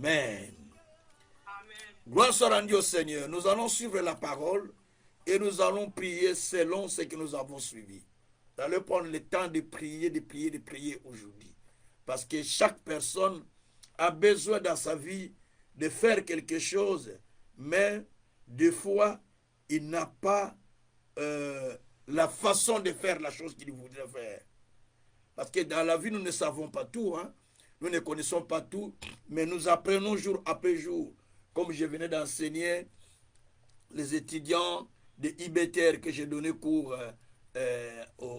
Amen. Gloire soit rendue au Seigneur. Nous allons suivre la parole et nous allons prier selon ce que nous avons suivi. Nous allons prendre le temps de prier aujourd'hui. Parce que chaque personne a besoin dans sa vie de faire quelque chose, mais des fois, il n'a pas la façon de faire la chose qu'il voudrait faire. Parce que dans la vie, nous ne savons pas tout. Nous ne connaissons pas tout, mais nous apprenons jour après jour. Comme je venais d'enseigner les étudiants de IBTR que j'ai donné cours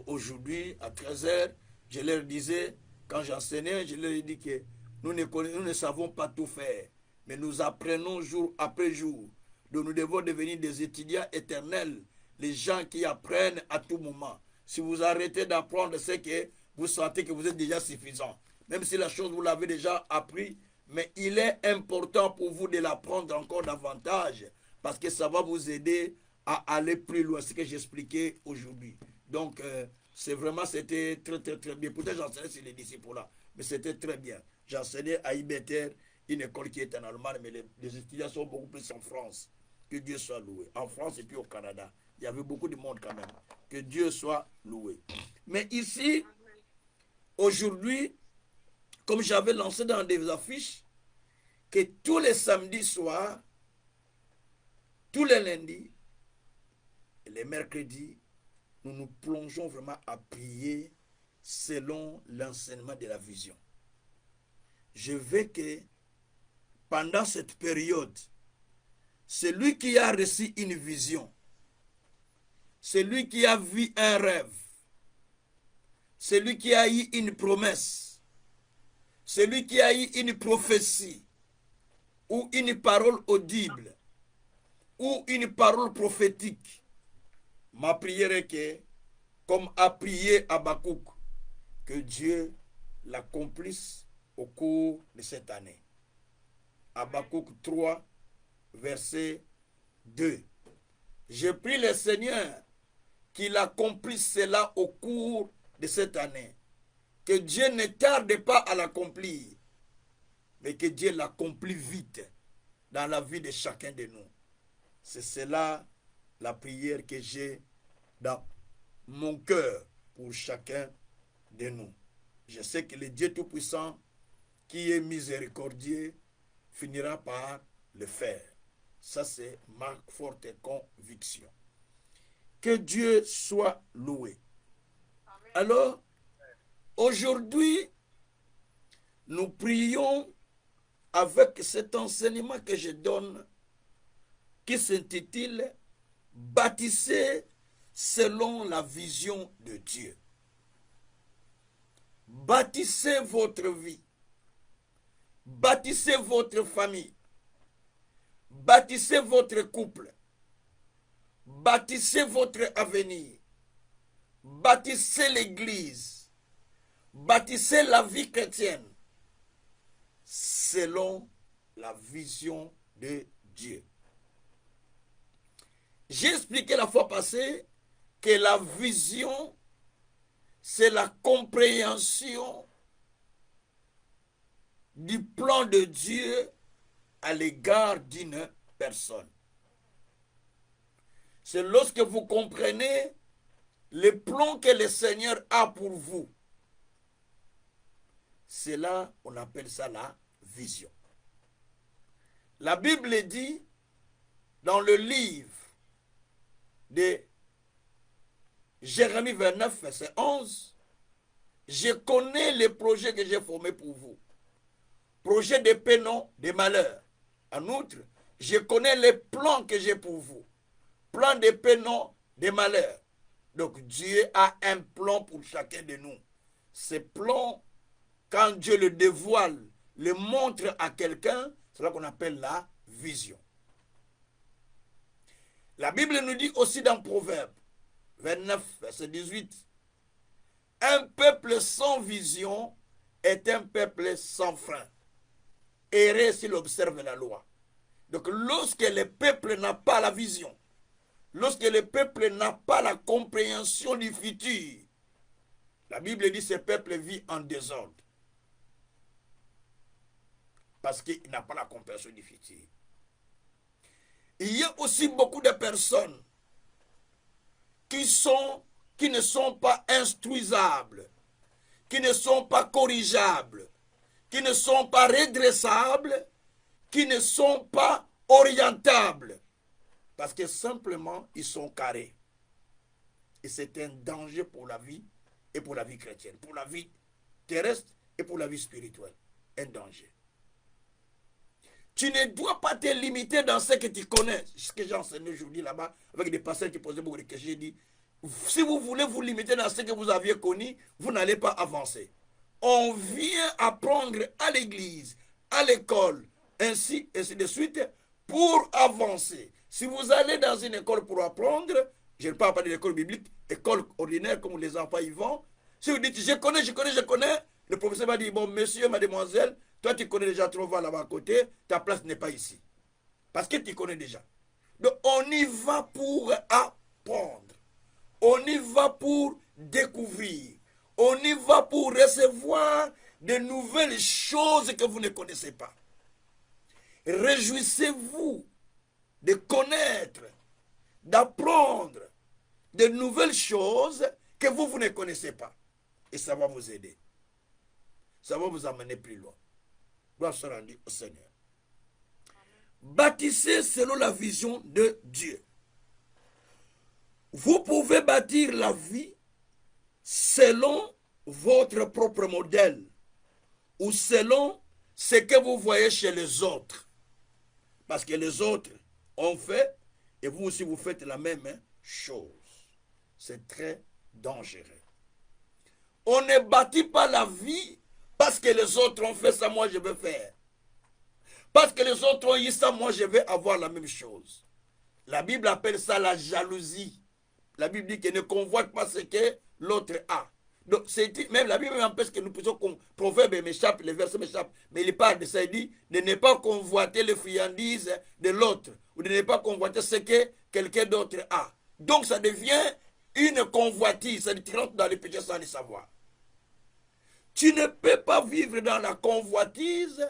aujourd'hui à 13h, je leur disais, quand j'enseignais, je leur ai dit que nous ne savons pas tout faire, mais nous apprenons jour après jour. Donc nous devons devenir des étudiants éternels, les gens qui apprennent à tout moment. Si vous arrêtez d'apprendre, c'est que vous sentez que vous êtes déjà suffisant. Même si la chose, vous l'avez déjà appris, mais il est important pour vous de l'apprendre encore davantage, parce que ça va vous aider à aller plus loin, ce que j'expliquais aujourd'hui. Donc, c'était très bien. Peut-être j'enseignais sur les disciples-là, mais c'était très bien. J'enseignais à IBTR, une école qui est en Allemagne, mais les étudiants sont beaucoup plus en France. Que Dieu soit loué. En France et puis au Canada. Il y avait beaucoup de monde quand même. Que Dieu soit loué. Mais ici, aujourd'hui, comme j'avais lancé dans des affiches, que tous les samedis soirs, tous les lundis et les mercredis, nous nous plongeons vraiment à prier selon l'enseignement de la vision. Je veux que pendant cette période, celui qui a reçu une vision, celui qui a vu un rêve, celui qui a eu une promesse, celui qui a eu une prophétie, ou une parole audible, ou une parole prophétique, ma prière est que, comme a prié Habakkuk, que Dieu l'accomplisse au cours de cette année. Habakkuk 3, verset 2. Je prie le Seigneur qu'il accomplisse cela au cours de cette année. Que Dieu ne tarde pas à l'accomplir, mais que Dieu l'accomplit vite dans la vie de chacun de nous. C'est cela la prière que j'ai dans mon cœur pour chacun de nous. Je sais que le Dieu Tout-Puissant, qui est miséricordieux, finira par le faire. Ça, c'est ma forte conviction. Que Dieu soit loué. Amen. Alors, aujourd'hui, nous prions avec cet enseignement que je donne, qui s'intitule « Bâtissez selon la vision de Dieu ». Bâtissez votre vie. Bâtissez votre famille. Bâtissez votre couple. Bâtissez votre avenir. Bâtissez l'Église. Bâtissez la vie chrétienne selon la vision de Dieu. J'ai expliqué la fois passée que la vision, c'est la compréhension du plan de Dieu à l'égard d'une personne. C'est lorsque vous comprenez le plan que le Seigneur a pour vous. C'est là, on appelle ça la vision. La Bible dit, dans le livre de Jérémie 29, verset 11, « Je connais les projets que j'ai formés pour vous. Projet de paix, non, de malheur. En outre, je connais les plans que j'ai pour vous. Plan de paix, non, de malheur. » Donc Dieu a un plan pour chacun de nous. Ces plans, quand Dieu le dévoile, le montre à quelqu'un, c'est là qu'on appelle la vision. La Bible nous dit aussi dans Proverbe 29, verset 18, « Un peuple sans vision est un peuple sans frein. Errer s'il observe la loi. » Donc lorsque le peuple n'a pas la vision, lorsque le peuple n'a pas la compréhension du futur, la Bible dit que ce peuple vit en désordre. parce qu'il n'a pas la compréhension du futur. Il y a aussi beaucoup de personnes qui ne sont pas instruisables, qui ne sont pas corrigeables, qui ne sont pas redressables, qui ne sont pas orientables, parce que simplement ils sont carrés. Et c'est un danger pour la vie et pour la vie chrétienne, pour la vie terrestre et pour la vie spirituelle. Un danger. Tu ne dois pas te limiter dans ce que tu connais. Ce que j'ai enseigné aujourd'hui là-bas, avec des pasteurs qui posaient beaucoup de questions, j'ai dit, si vous voulez vous limiter dans ce que vous aviez connu, vous n'allez pas avancer. On vient apprendre à l'église, à l'école, ainsi de suite, pour avancer. Si vous allez dans une école pour apprendre, je ne parle pas de l'école biblique, école ordinaire comme les enfants y vont, si vous dites, je connais, le professeur va dire, bon, monsieur, mademoiselle, toi tu connais déjà trop, va là-bas à côté, ta place n'est pas ici. Parce que tu connais déjà. Donc on y va pour apprendre. On y va pour découvrir. On y va pour recevoir de nouvelles choses que vous ne connaissez pas. Réjouissez-vous de connaître, d'apprendre de nouvelles choses que vous ne connaissez pas. Et ça va vous aider. Ça va vous amener plus loin. Gloire soit rendue au Seigneur. Bâtissez selon la vision de Dieu. Vous pouvez bâtir la vie selon votre propre modèle ou selon ce que vous voyez chez les autres. Parce que les autres ont fait et vous aussi vous faites la même chose. C'est très dangereux. On ne bâtit pas la vie parce que les autres ont fait ça, moi je veux faire. Parce que les autres ont eu ça, moi je vais avoir la même chose. La Bible appelle ça la jalousie. La Bible dit qu'elle ne convoite pas ce que l'autre a. Donc, même la Bible empêche que nous puissions proverbe m'échappe, les versets m'échappent. Mais il parle de ça, il dit de ne pas convoiter les friandises de l'autre. Ou de ne pas convoiter ce que quelqu'un d'autre a. Donc ça devient une convoitise. Ça dit, rentre dans le péché sans le savoir. Tu ne peux pas vivre dans la convoitise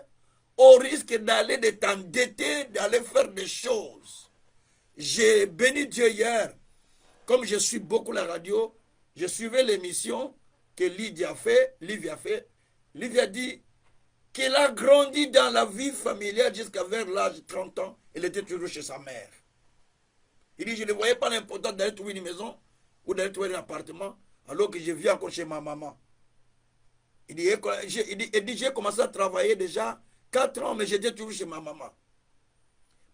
au risque d'aller de t'endetter, d'aller faire des choses. J'ai béni Dieu hier. Comme je suis beaucoup la radio, je suivais l'émission que Livia a fait. Livia dit qu'elle a grandi dans la vie familiale jusqu'à vers l'âge de 30 ans. Elle était toujours chez sa mère. Il dit, je ne voyais pas l'importance d'aller trouver une maison ou d'aller trouver un appartement alors que je vis encore chez ma maman. Il dit, j'ai commencé à travailler déjà 4 ans, mais j'étais toujours chez ma maman.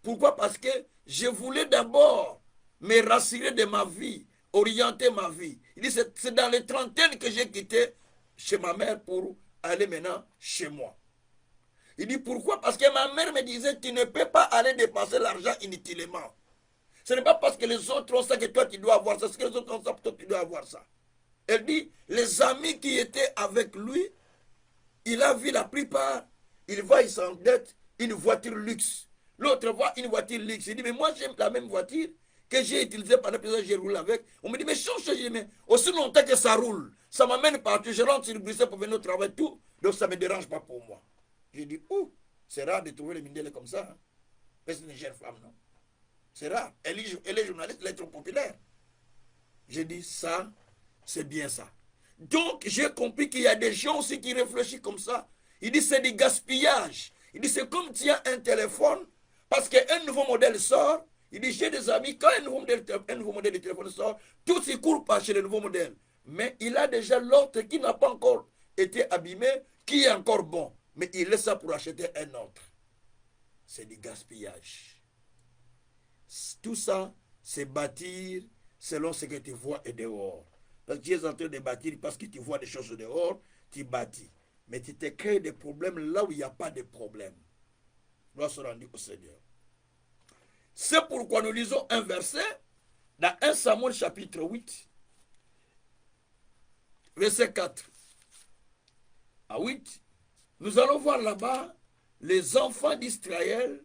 Pourquoi? Parce que je voulais d'abord me rassurer de ma vie, orienter ma vie. Il dit, c'est dans les trentaines que j'ai quitté chez ma mère pour aller maintenant chez moi. Il dit, pourquoi? Parce que ma mère me disait, tu ne peux pas aller dépenser l'argent inutilement. Ce n'est pas parce que les autres ont ça que toi tu dois avoir ça. C'est que les autres ont ça, toi tu dois avoir ça. Elle dit, les amis qui étaient avec lui, il a vu la plupart, il voit, il s'endette une voiture luxe. L'autre voit une voiture luxe. Il dit, mais moi j'aime la même voiture que j'ai utilisée pendant plusieurs jours, j'ai roulé avec. On me dit, mais change, mais aussi longtemps que ça roule, ça m'amène partout. Je rentre sur Bruxelles pour venir au travail, tout. Donc ça ne me dérange pas pour moi. J'ai dit, oh, c'est rare de trouver les Mindele comme ça. Hein. Mais c'est une jeune femme, non? C'est rare. Elle est journaliste, elle est trop populaire. J'ai dit, ça, c'est bien ça. Donc, j'ai compris qu'il y a des gens aussi qui réfléchissent comme ça. Il dit, c'est du gaspillage. Il dit, c'est comme tu as un téléphone, parce qu'un nouveau modèle sort. Il dit, j'ai des amis, quand un nouveau modèle de téléphone sort, tous ils courent pas chez le nouveau modèle. Mais il a déjà l'autre qui n'a pas encore été abîmé, qui est encore bon. Mais il laisse ça pour acheter un autre. C'est du gaspillage. Tout ça, c'est bâtir selon ce que tu vois et dehors. Parce que tu es en train de bâtir parce que tu vois des choses dehors, tu bâtis. Mais tu te crées des problèmes là où il n'y a pas de problème. Gloire soit rendue au Seigneur. C'est pourquoi nous lisons un verset dans 1 Samuel chapitre 8, verset 4 à 8. Nous allons voir là-bas les enfants d'Israël,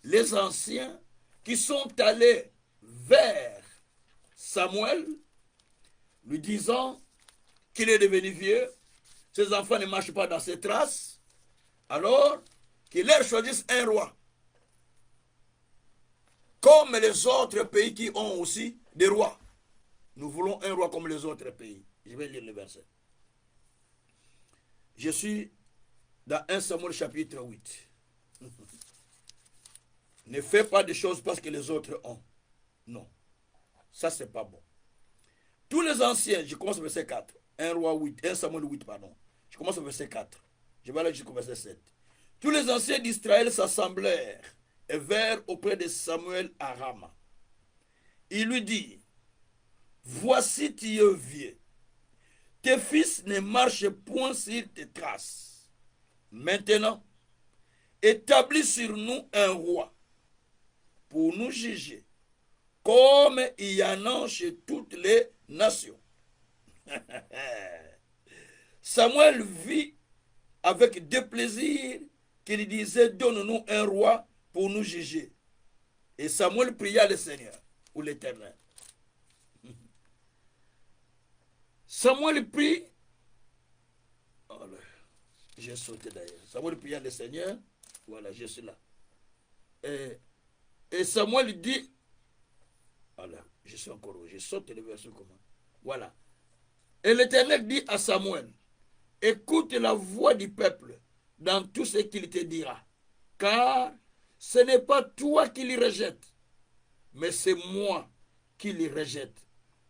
les anciens, qui sont allés vers Samuel, lui disant qu'il est devenu vieux, ses enfants ne marchent pas dans ses traces. Alors, qu'ils leur choisissent un roi. Comme les autres pays qui ont aussi des rois. Nous voulons un roi comme les autres pays. Je vais lire le verset. Je suis dans 1 Samuel chapitre 8. Ne fais pas des choses parce que les autres ont. Non. Ça, c'est pas bon. Tous les anciens, je commence au verset 4. 1 Samuel 8, pardon. Je commence au verset 4. Je vais aller jusqu'au verset 7. Tous les anciens d'Israël s'assemblèrent et vinrent auprès de Samuel à Rama. Il lui dit, voici tu es vieux. Tes fils ne marchent point sur tes traces. Maintenant, établis sur nous un roi pour nous juger, comme il y en a chez toutes les nations. Samuel vit avec déplaisir qu'il disait, donne-nous un roi pour nous juger. Et Samuel pria le Seigneur, ou l'Éternel. Samuel prie, j'ai sauté d'ailleurs. Samuel pria le Seigneur, voilà, je suis là. Et Samuel dit, voilà, je suis encore où, je saute le verset comment. Voilà. Et l'Éternel dit à Samuel, écoute la voix du peuple dans tout ce qu'il te dira, car ce n'est pas toi qui les rejettes, mais c'est moi qui les rejette,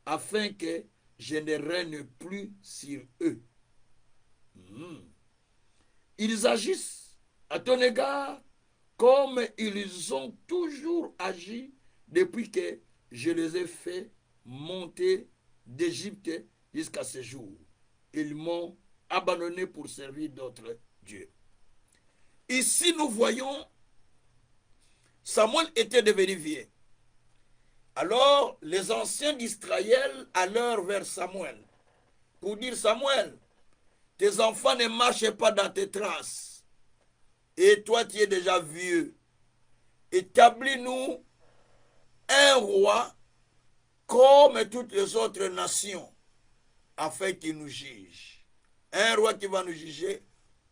afin que je ne règne plus sur eux. Ils agissent à ton égard comme ils ont toujours agi depuis que je les ai fait monter d'Égypte jusqu'à ce jour. Ils m'ont abandonné pour servir d'autres dieux. Ici, nous voyons, Samuel était devenu vieux. Alors, les anciens d'Israël allèrent vers Samuel pour dire, Samuel, tes enfants ne marchent pas dans tes traces. Et toi, tu es déjà vieux. Établis-nous un roi comme toutes les autres nations, afin qu'il nous juge. Un roi qui va nous juger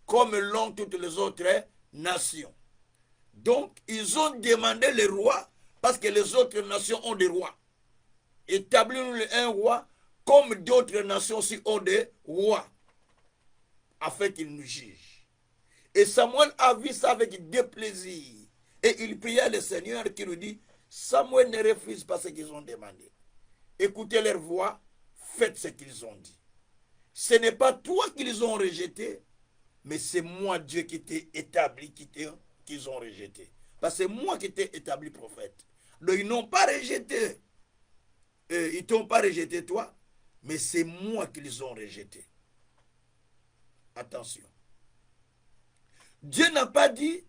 comme l'ont toutes les autres nations. Donc, ils ont demandé le roi parce que les autres nations ont des rois. Établis-nous un roi comme d'autres nations aussi ont des rois, afin qu'il nous juge. Et Samuel a vu ça avec déplaisir. Et il pria le Seigneur qui nous dit, Samuel ne refuse pas ce qu'ils ont demandé. Écoutez leur voix, faites ce qu'ils ont dit. Ce n'est pas toi qu'ils ont rejeté, mais c'est moi, Dieu, qui t'ai établi, qu'ils ont rejeté. Parce que c'est moi qui t'ai établi prophète. Donc ils n'ont pas rejeté. Ils ne t'ont pas rejeté toi, mais c'est moi qu'ils ont rejeté. Attention. Dieu n'a pas dit,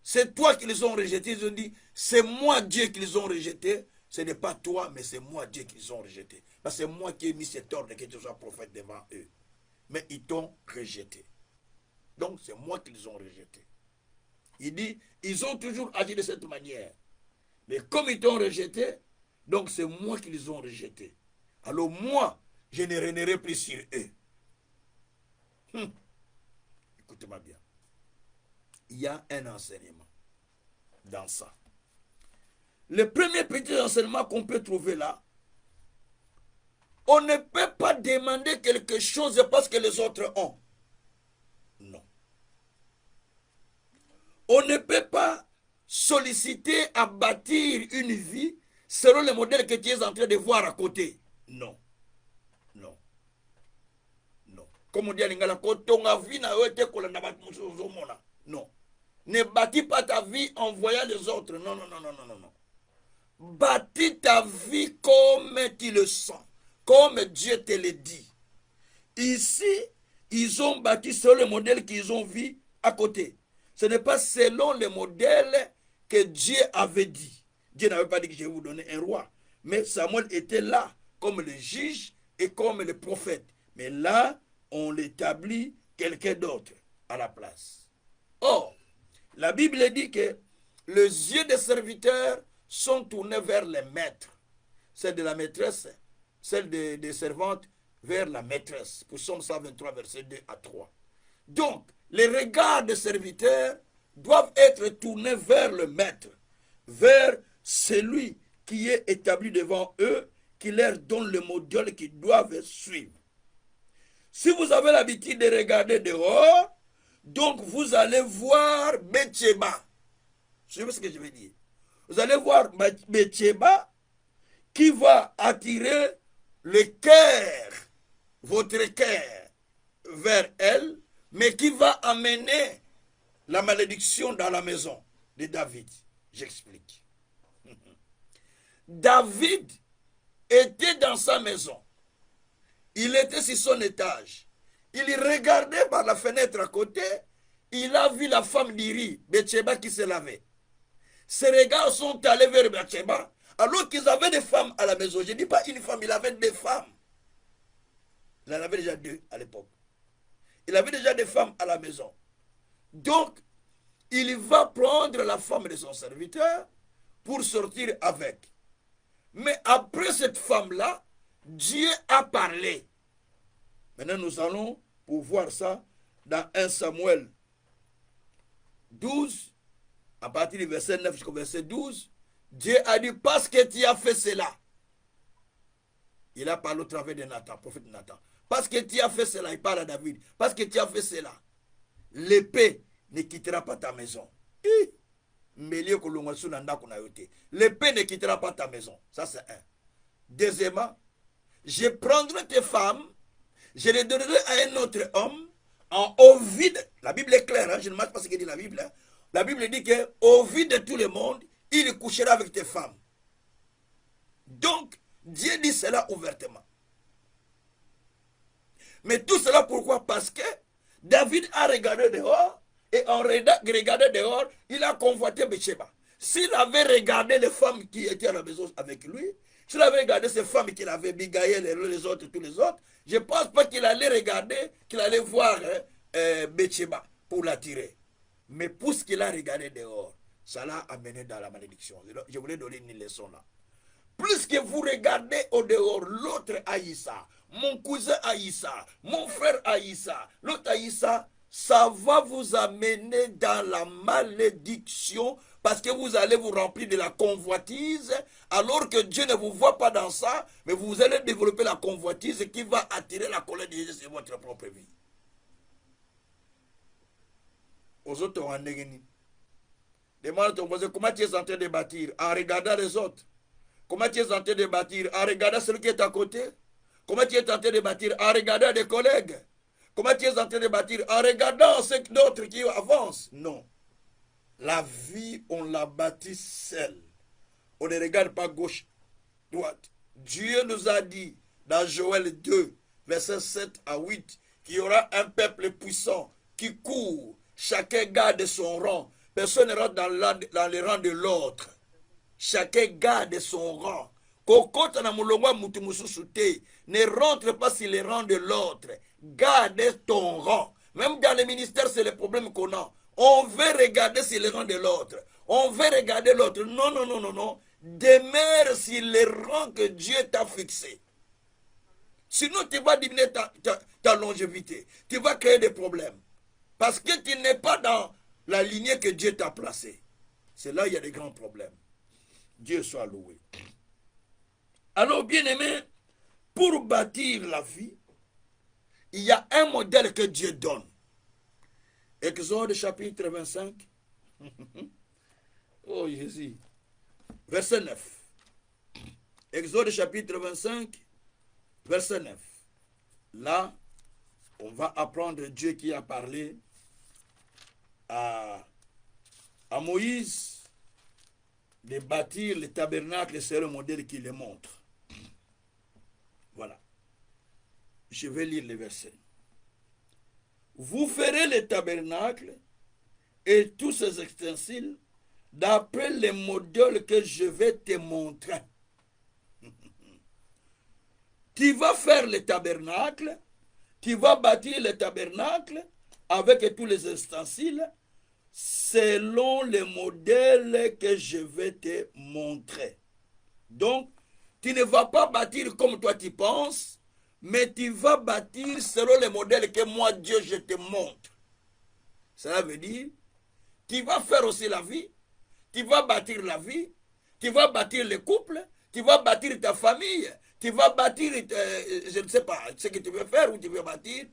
c'est toi qui les ont rejetés. Ils ont dit, c'est moi Dieu qui les ont rejetés. Ce n'est pas toi, mais c'est moi Dieu qui les ont rejetés. Parce que c'est moi qui ai mis cet ordre que tu sois prophète devant eux. Mais ils t'ont rejeté. Donc c'est moi qui les ont rejetés. Il dit, ils ont toujours agi de cette manière. Mais comme ils t'ont rejeté, donc c'est moi qui les ont rejetés. Alors moi, je ne régnerai plus sur eux. Écoutez-moi bien. Il y a un enseignement dans ça. Le premier petit enseignement qu'on peut trouver là, on ne peut pas demander quelque chose parce que les autres ont. Non. On ne peut pas solliciter à bâtir une vie selon le modèle que tu es en train de voir à côté. Non. Non. Non. Comme on dit à l'ingala, non. Ne bâtis pas ta vie en voyant les autres. Non, non, non, non, non, non, non. Bâtis ta vie comme tu le sens, comme Dieu te le dit. Ici, ils ont bâti selon le modèle qu'ils ont vu à côté. Ce n'est pas selon le modèle que Dieu avait dit. Dieu n'avait pas dit que je vais vous donner un roi. Mais Samuel était là comme le juge et comme le prophète. Mais là, on l'établit quelqu'un d'autre à la place. Or, la Bible dit que les yeux des serviteurs sont tournés vers les maîtres. Celle de la maîtresse, celle des servantes vers la maîtresse. Pour Psaume 123, verset 2 à 3. Donc, les regards des serviteurs doivent être tournés vers le maître, vers celui qui est établi devant eux, qui leur donne le modèle qu'ils doivent suivre. Si vous avez l'habitude de regarder dehors, donc vous allez voir Betsheba. Je sais ce que je veux dire. Vous allez voir Betsheba qui va attirer le cœur, votre cœur, vers elle, mais qui va amener la malédiction dans la maison de David. J'explique. David était dans sa maison. Il était sur son étage. Il regardait par la fenêtre à côté. Il a vu la femme d'Iri, Betsheba, qui se lavait. Ses regards sont allés vers Betsheba, alors qu'ils avaient des femmes à la maison. Je ne dis pas une femme, il avait des femmes. Il en avait déjà deux à l'époque. Il avait déjà des femmes à la maison. Donc, il va prendre la femme de son serviteur pour sortir avec. Mais après cette femme-là, Dieu a parlé. Maintenant, nous allons voir ça dans 1 Samuel 12, à partir du verset 9 jusqu'au verset 12. Dieu a dit, parce que tu as fait cela. Il a parlé au travers de Nathan, prophète Nathan. Parce que tu as fait cela, il parle à David. Parce que tu as fait cela, l'épée ne quittera pas ta maison. L'épée ne quittera pas ta maison. Ça, c'est un. Deuxièmement, je prendrai tes femmes, je les donnerai à un autre homme, en Ovide. La Bible est claire, hein, je ne marche pas ce que dit la Bible. Hein. La Bible dit qu'au vide de tout le monde, il couchera avec tes femmes. Donc, Dieu dit cela ouvertement. Mais tout cela pourquoi? Parce que David a regardé dehors, et en regardant dehors, il a convoité Betsheba. S'il avait regardé les femmes qui étaient à la maison avec lui, s'il avait regardé ces femmes qu'il avait, Abigail, les autres, tous les autres, je ne pense pas qu'il allait regarder, qu'il allait voir Betsheba pour l'attirer. Mais pour ce qu'il a regardé dehors, ça l'a amené dans la malédiction. Je voulais donner une leçon là. Plus que vous regardez au dehors, l'autre Aïssa, mon cousin Aïssa, mon frère Aïssa, l'autre Aïssa, ça va vous amener dans la malédiction parce que vous allez vous remplir de la convoitise alors que Dieu ne vous voit pas dans ça, mais vous allez développer la convoitise qui va attirer la colère de Dieu sur votre propre vie. Aux autres, on a négligé. Demande à ton voisin comment tu es en train de bâtir en regardant les autres. Comment tu es en train de bâtir en regardant celui qui est à côté. Comment tu es en train de bâtir en regardant des collègues. Comment tu es en train de bâtir en regardant ceux d'autres qui avancent. Non. La vie, on la bâtit seule. On ne regarde pas gauche, droite. Dieu nous a dit dans Joël 2, versets 7 à 8, qu'il y aura un peuple puissant qui court. Chacun garde son rang. Personne ne rentre dans les rangs de l'autre. Chacun garde son rang. Ne rentre pas sur les rangs de l'autre. Garde ton rang. Même dans les ministères, c'est le problème qu'on a. On veut regarder sur les rangs de l'autre. On veut regarder l'autre. Non, non, non, non, non. Demeure sur les rangs que Dieu t'a fixés. Sinon, tu vas diminuer ta longévité. Tu vas créer des problèmes. Parce que tu n'es pas dans la lignée que Dieu t'a placée. C'est là qu'il y a des grands problèmes. Dieu soit loué. Alors, bien-aimé, pour bâtir la vie, il y a un modèle que Dieu donne. Exode chapitre 25. Oh Jésus. Verset 9. Exode chapitre 25, verset 9. Là, on va apprendre Dieu qui a parlé à Moïse de bâtir le tabernacle, c'est le modèle qui le montre. Voilà. Je vais lire les versets. Vous ferez le tabernacle et tous ses ustensiles d'après les modèles que je vais te montrer. Tu vas faire le tabernacle, tu vas bâtir le tabernacle avec tous les ustensiles selon les modèles que je vais te montrer. Donc, tu ne vas pas bâtir comme toi tu penses, mais tu vas bâtir selon les modèles que moi, Dieu, je te montre. Cela veut dire, Tu vas faire aussi la vie, tu vas bâtir la vie, tu vas bâtir le couple, tu vas bâtir ta famille, tu vas bâtir, je ne sais pas ce que tu veux faire ou tu veux bâtir,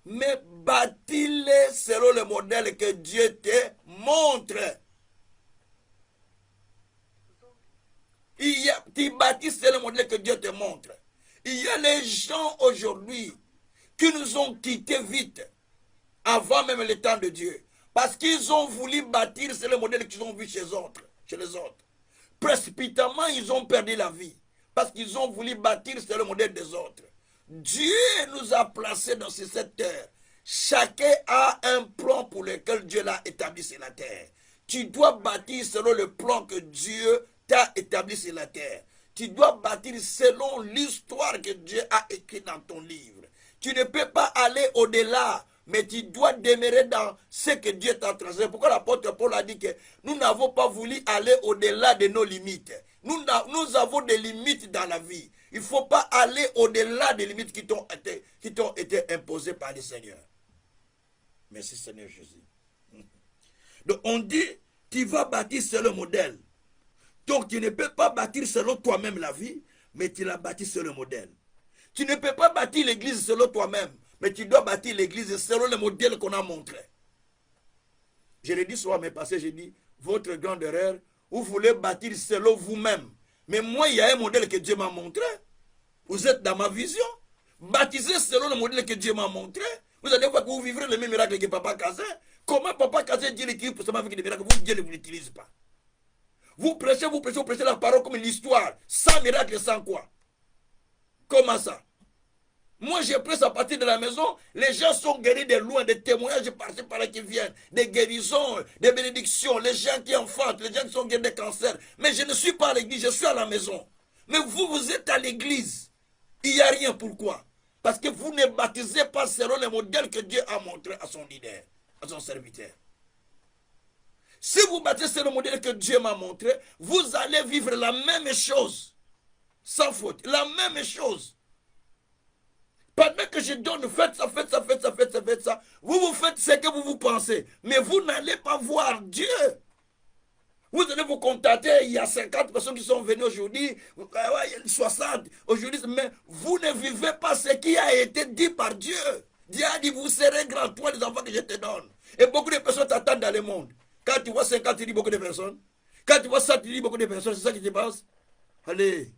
mais bâtis-les selon le modèle que Dieu te montre. Tu bâtis selon le modèle que Dieu te montre. Il y a les gens aujourd'hui qui nous ont quittés vite, avant même le temps de Dieu, parce qu'ils ont voulu bâtir selon le modèle qu'ils ont vu chez les autres. Précipitamment, ils ont perdu la vie, parce qu'ils ont voulu bâtir selon le modèle des autres. Dieu nous a placés dans cette terre. Chacun a un plan pour lequel Dieu l'a établi sur la terre. Tu dois bâtir selon le plan que Dieu t'a établi sur la terre. Tu dois bâtir selon l'histoire que Dieu a écrite dans ton livre. Tu ne peux pas aller au-delà, mais tu dois demeurer dans ce que Dieu t'a tracé. Pourquoi l'apôtre Paul a dit que nous n'avons pas voulu aller au-delà de nos limites. Nous avons des limites dans la vie. Il ne faut pas aller au-delà des limites qui t'ont été imposées par le Seigneur. Merci Seigneur Jésus. Donc on dit, tu vas bâtir selon le modèle. Donc tu ne peux pas bâtir selon toi-même la vie, mais tu la bâtis selon le modèle. Tu ne peux pas bâtir l'église selon toi-même, mais tu dois bâtir l'église selon le modèle qu'on a montré. Je l'ai dit souvent, mais passé, j'ai dit, votre grande erreur, vous voulez bâtir selon vous-même. Mais moi, il y a un modèle que Dieu m'a montré. Vous êtes dans ma vision. Baptisez selon le modèle que Dieu m'a montré. Vous allez voir que vous vivrez le même miracle que Papa Kazé. Comment Papa Kazé, Dieu l'utilise pour seulement vivre des miracles, vous, Dieu ne vous l'utilise pas. Vous prêchez la parole comme l'histoire. Sans miracle, sans quoi? Comment ça? Moi, je presse à partir de la maison. Les gens sont guéris de loin, des témoignages par-ci par-là qui viennent, des guérisons, des bénédictions, les gens qui enfantent, les gens qui sont guéris de cancer. Mais je ne suis pas à l'église, je suis à la maison. Mais vous, vous êtes à l'église. Il n'y a rien. Pourquoi? Parce que vous ne baptisez pas selon le modèle que Dieu a montré à son leader, à son serviteur. Si vous baptisez selon le modèle que Dieu m'a montré, vous allez vivre la même chose. Sans faute. La même chose. Pendant que je donne, faites ça, faites ça, faites ça, faites ça, faites ça. Vous faites ce que vous pensez. Mais vous n'allez pas voir Dieu. Vous allez vous contenter, il y a 50 personnes qui sont venues aujourd'hui, 60 aujourd'hui, mais vous ne vivez pas ce qui a été dit par Dieu. Dieu a dit, vous serez grands, toi les enfants que je te donne. Et beaucoup de personnes t'attendent dans le monde. Quand tu vois 50, tu dis beaucoup de personnes. Quand tu vois ça, tu dis beaucoup de personnes. C'est ça qui te passe. Allez.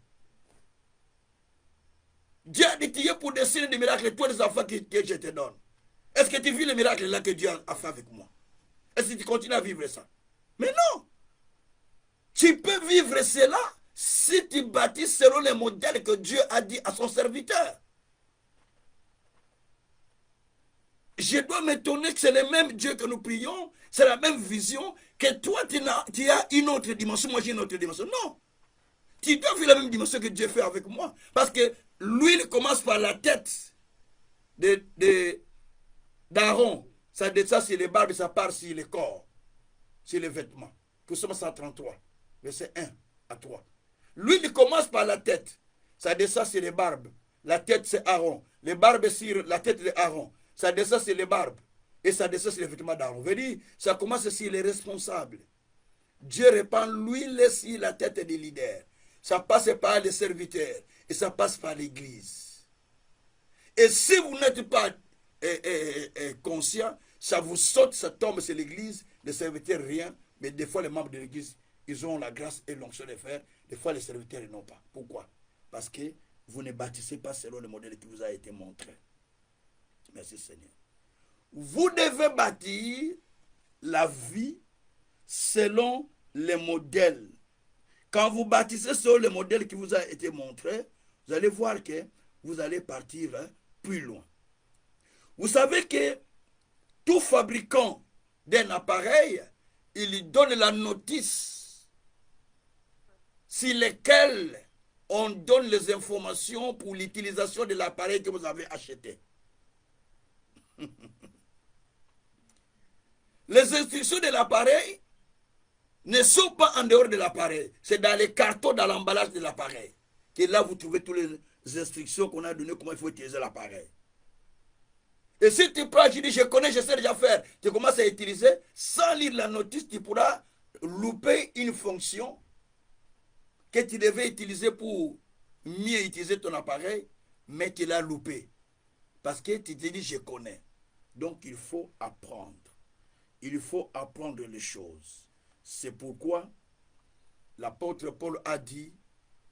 Dieu a dit, tu es pour dessiner des miracles, toi les enfants que je te donne. Est-ce que tu vis le miracle là que Dieu a fait avec moi? Est-ce que tu continues à vivre ça? Mais non. Tu peux vivre cela si tu bâtis selon les modèles que Dieu a dit à son serviteur. Je dois m'étonner que c'est le même Dieu que nous prions, c'est la même vision, que toi tu as une autre dimension, moi j'ai une autre dimension. Non. Tu dois vivre la même dimension que Dieu fait avec moi. Parce que l'huile commence par la tête d'Aaron. Ça descend sur les barbes et ça part sur le corps, sur les vêtements. Psaume 133, verset 1 à 3. L'huile commence par la tête. Ça descend sur les barbes. La tête c'est Aaron. Les barbes sur la tête de Aaron. Ça descend sur les barbes. Et ça descend sur les vêtements d'Aaron. Veut dire, ça commence sur les responsables. Dieu répand l'huile sur la tête des leaders. Ça passe par les serviteurs. Et ça passe par l'église. Et si vous n'êtes pas conscient, ça vous saute, ça tombe sur l'église. Les serviteurs, rien. Mais des fois, les membres de l'église, ils ont la grâce et l'onction de faire. Des fois, les serviteurs, ils n'ont pas. Pourquoi? Parce que vous ne bâtissez pas selon le modèle qui vous a été montré. Merci Seigneur. Vous devez bâtir la vie selon les modèles. Quand vous bâtissez selon le modèle qui vous a été montré, vous allez voir que vous allez partir plus loin. Vous savez que tout fabricant d'un appareil, il donne la notice sur laquelle on donne les informations pour l'utilisation de l'appareil que vous avez acheté. Les instructions de l'appareil ne sont pas en dehors de l'appareil. C'est dans les cartons, dans l'emballage de l'appareil. Et là, vous trouvez toutes les instructions qu'on a données, comment il faut utiliser l'appareil. Et si tu prends, tu dis, je connais, je sais déjà faire, tu commences à utiliser, sans lire la notice, tu pourras louper une fonction que tu devais utiliser pour mieux utiliser ton appareil, mais tu l'as loupé. Parce que tu te dis, je connais. Donc, il faut apprendre. Il faut apprendre les choses. C'est pourquoi l'apôtre Paul a dit,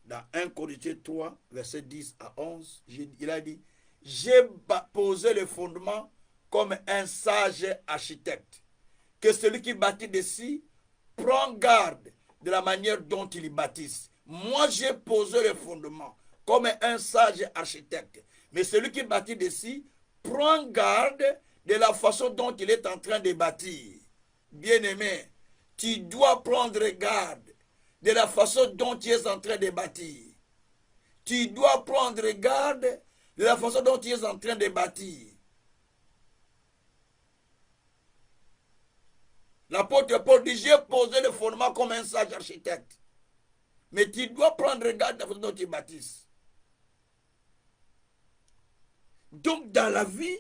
dans 1 Corinthiens 3, verset 10 à 11, il a dit, j'ai posé le fondement comme un sage architecte, que celui qui bâtit dessus prend garde de la manière dont il y bâtisse. Moi, j'ai posé le fondement comme un sage architecte, mais celui qui bâtit dessus prend garde de la façon dont il est en train de bâtir. Bien-aimé, tu dois prendre garde de la façon dont tu es en train de bâtir. Tu dois prendre garde de la façon dont tu es en train de bâtir. L'apôtre Paul dit, j'ai posé le fondement comme un sage architecte. Mais tu dois prendre garde de la façon dont tu bâtisses. Donc dans la vie,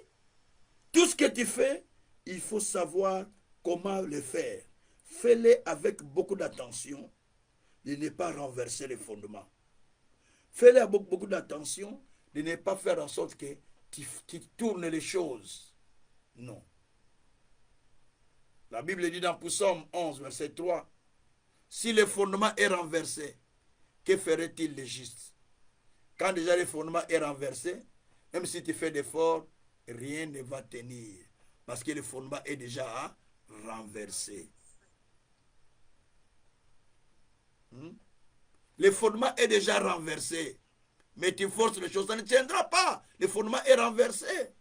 tout ce que tu fais, il faut savoir comment le faire. Fais-le avec beaucoup d'attention de ne pas renverser les fondements. Fais-le avec beaucoup d'attention de ne pas faire en sorte que tu tournes les choses. Non. La Bible dit dans Psaume 11, verset 3, si le fondement est renversé, que ferait-il le juste? Quand déjà le fondement est renversé, même si tu fais d'efforts, rien ne va tenir. Parce que le fondement est déjà renversé. Le fondement est déjà renversé. Mais tu forces les choses, ça ne tiendra pas. Le fondement est renversé.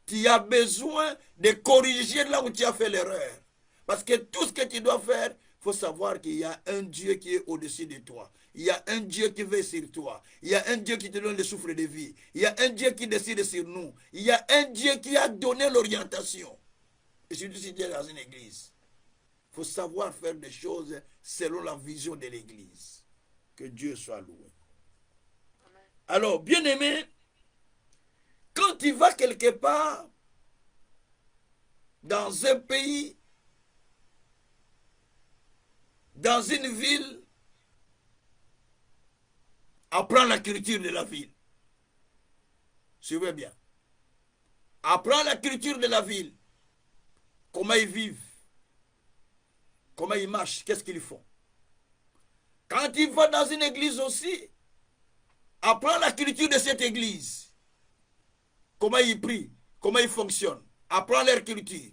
Tu as besoin de corriger là où tu as fait l'erreur. Parce que tout ce que tu dois faire, il faut savoir qu'il y a un Dieu qui est au-dessus de toi. Il y a un Dieu qui veille sur toi. Il y a un Dieu qui te donne le souffle de vie. Il y a un Dieu qui décide sur nous. Il y a un Dieu qui a donné l'orientation. Et surtout si tu es dans une église. Il faut savoir faire des choses selon la vision de l'église. Que Dieu soit loué. Alors, bien-aimé, quand tu vas quelque part, dans un pays, dans une ville, apprends la culture de la ville. Suivez bien. Apprends la culture de la ville. Comment ils vivent. Comment ils marchent. Qu'est-ce qu'ils font. Quand tu vas dans une église aussi, apprends la culture de cette église. Comment ils prient. Comment ils fonctionnent. Apprends leur culture.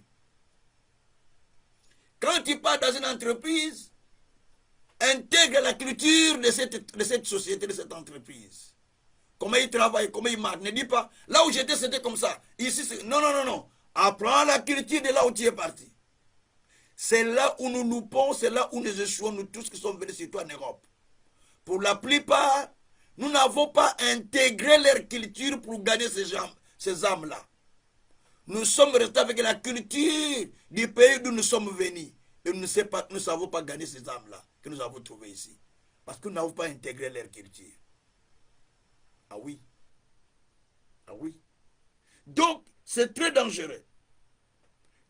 Quand tu pars dans une entreprise, intègre la culture de cette société, de cette entreprise. Comment ils travaillent, comment ils marchent. Ne dis pas, là où j'étais, c'était comme ça. Ici, c'est... Non, non, non, non. Apprends la culture de là où tu es parti. C'est là où nous loupons, c'est là où nous échouons, nous tous qui sommes venus sur toi en Europe. Pour la plupart, nous n'avons pas intégré leur culture pour gagner ces âmes-là. Nous sommes restés avec la culture du pays d'où nous sommes venus. Et nous ne savons pas gagner ces âmes-là que nous avons trouvées ici. Parce que nous n'avons pas intégré leur culture. Ah oui. Ah oui. Donc, c'est très dangereux.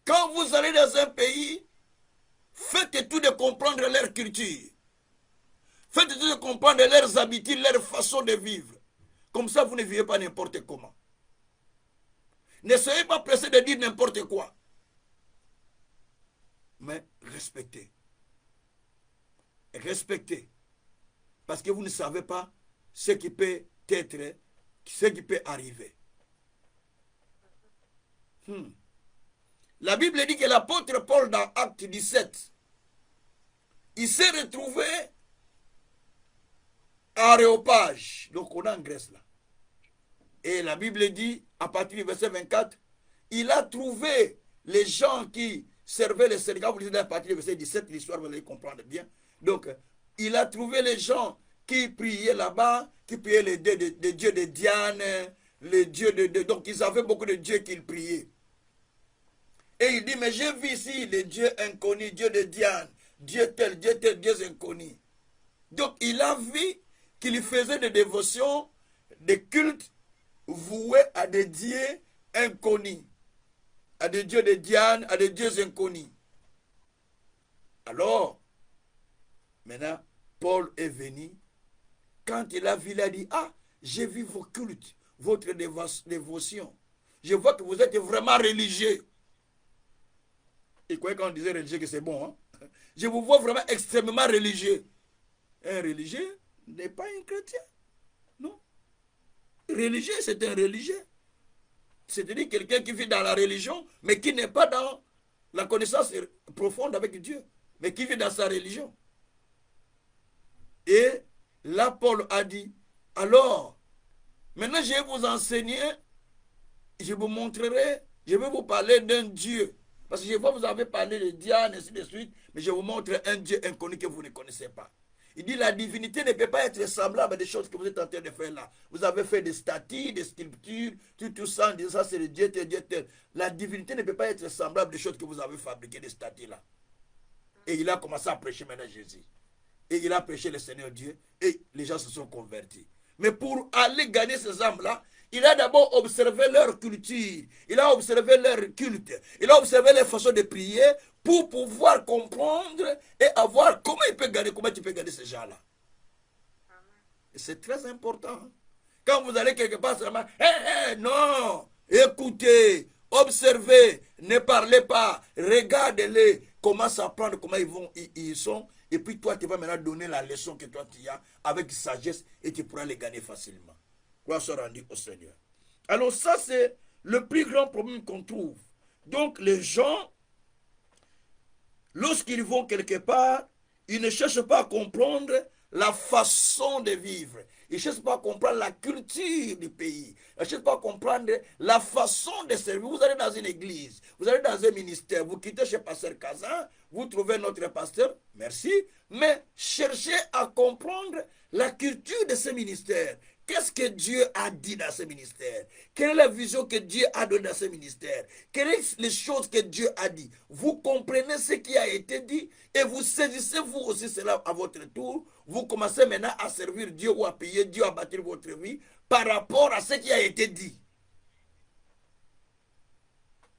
Quand vous allez dans un pays, faites tout de comprendre leur culture. Faites tout de comprendre leurs habitudes, leur façon de vivre. Comme ça, vous ne vivez pas n'importe comment. Ne soyez pas pressés de dire n'importe quoi. Mais respectez. Respectez. Parce que vous ne savez pas ce qui peut être, ce qui peut arriver. La Bible dit que l'apôtre Paul dans Acte 17, il s'est retrouvé à Aréopage. Donc on est en Grèce là. Et la Bible dit, à partir du verset 24, il a trouvé les gens qui servaient les Seigneur. Vous lisez à partir du verset 17, l'histoire, vous allez comprendre bien. Donc, il a trouvé les gens qui priaient là-bas, qui priaient les dieux de Diane, les dieux de... Donc, ils avaient beaucoup de dieux qu'ils priaient. Et il dit, mais j'ai vu ici les dieux inconnus, dieux de Diane, dieux tels, dieux inconnus. Donc, il a vu qu'il faisait des dévotions, des cultes, voués à des dieux inconnus, à des dieux de Diane, à des dieux inconnus. Alors, maintenant, Paul est venu. Quand il a vu, il a dit, ah, j'ai vu vos cultes, votre dévotion. Je vois que vous êtes vraiment religieux. Et quoi, quand on disait religieux, que c'est bon, hein? Je vous vois vraiment extrêmement religieux. Un religieux n'est pas un chrétien. Non. Religieux, c'est un religieux. C'est-à-dire quelqu'un qui vit dans la religion, mais qui n'est pas dans la connaissance profonde avec Dieu, mais qui vit dans sa religion. Et là, Paul a dit, alors, maintenant je vais vous enseigner, je vous montrerai, je vais vous parler d'un Dieu. Parce que je vois, vous avez parlé de Diane, ainsi de suite, mais je vous montre un Dieu inconnu que vous ne connaissez pas. Il dit, la divinité ne peut pas être semblable à des choses que vous êtes en train de faire là. Vous avez fait des statues, des sculptures, tout ça, en disant ça c'est le Dieu tel, Dieu tel. La divinité ne peut pas être semblable à des choses que vous avez fabriquées, des statues là. Et il a commencé à prêcher maintenant Jésus. Et il a prêché le Seigneur Dieu, et les gens se sont convertis. Mais pour aller gagner ces âmes-là, il a d'abord observé leur culture, il a observé leur culte, il a observé leur façon de prier pour pouvoir comprendre et avoir comment il peut gagner, comment tu peux gagner ces gens-là. Et c'est très important. Quand vous allez quelque part, seulement, non, écoutez, observez, ne parlez pas, regardez-les, comment s'apprendre, comment ils sont. Et puis toi, tu vas maintenant donner la leçon que toi tu as avec sagesse et tu pourras les gagner facilement. Gloire soit rendue au Seigneur. Alors ça, c'est le plus grand problème qu'on trouve. Donc les gens, lorsqu'ils vont quelque part, ils ne cherchent pas à comprendre la façon de vivre. Ils ne cherchent pas à comprendre la culture du pays. Ils ne cherchent pas à comprendre la façon de servir. Vous allez dans une église, vous allez dans un ministère, vous quittez chez Pasteur Kazan, vous trouvez notre pasteur, merci, mais cherchez à comprendre la culture de ce ministère. Qu'est-ce que Dieu a dit dans ce ministère? Quelle est la vision que Dieu a donnée dans ce ministère? Quelles sont les choses que Dieu a dit? Vous comprenez ce qui a été dit et vous saisissez vous aussi cela à votre tour. Vous commencez maintenant à servir Dieu ou à payer Dieu à bâtir votre vie par rapport à ce qui a été dit.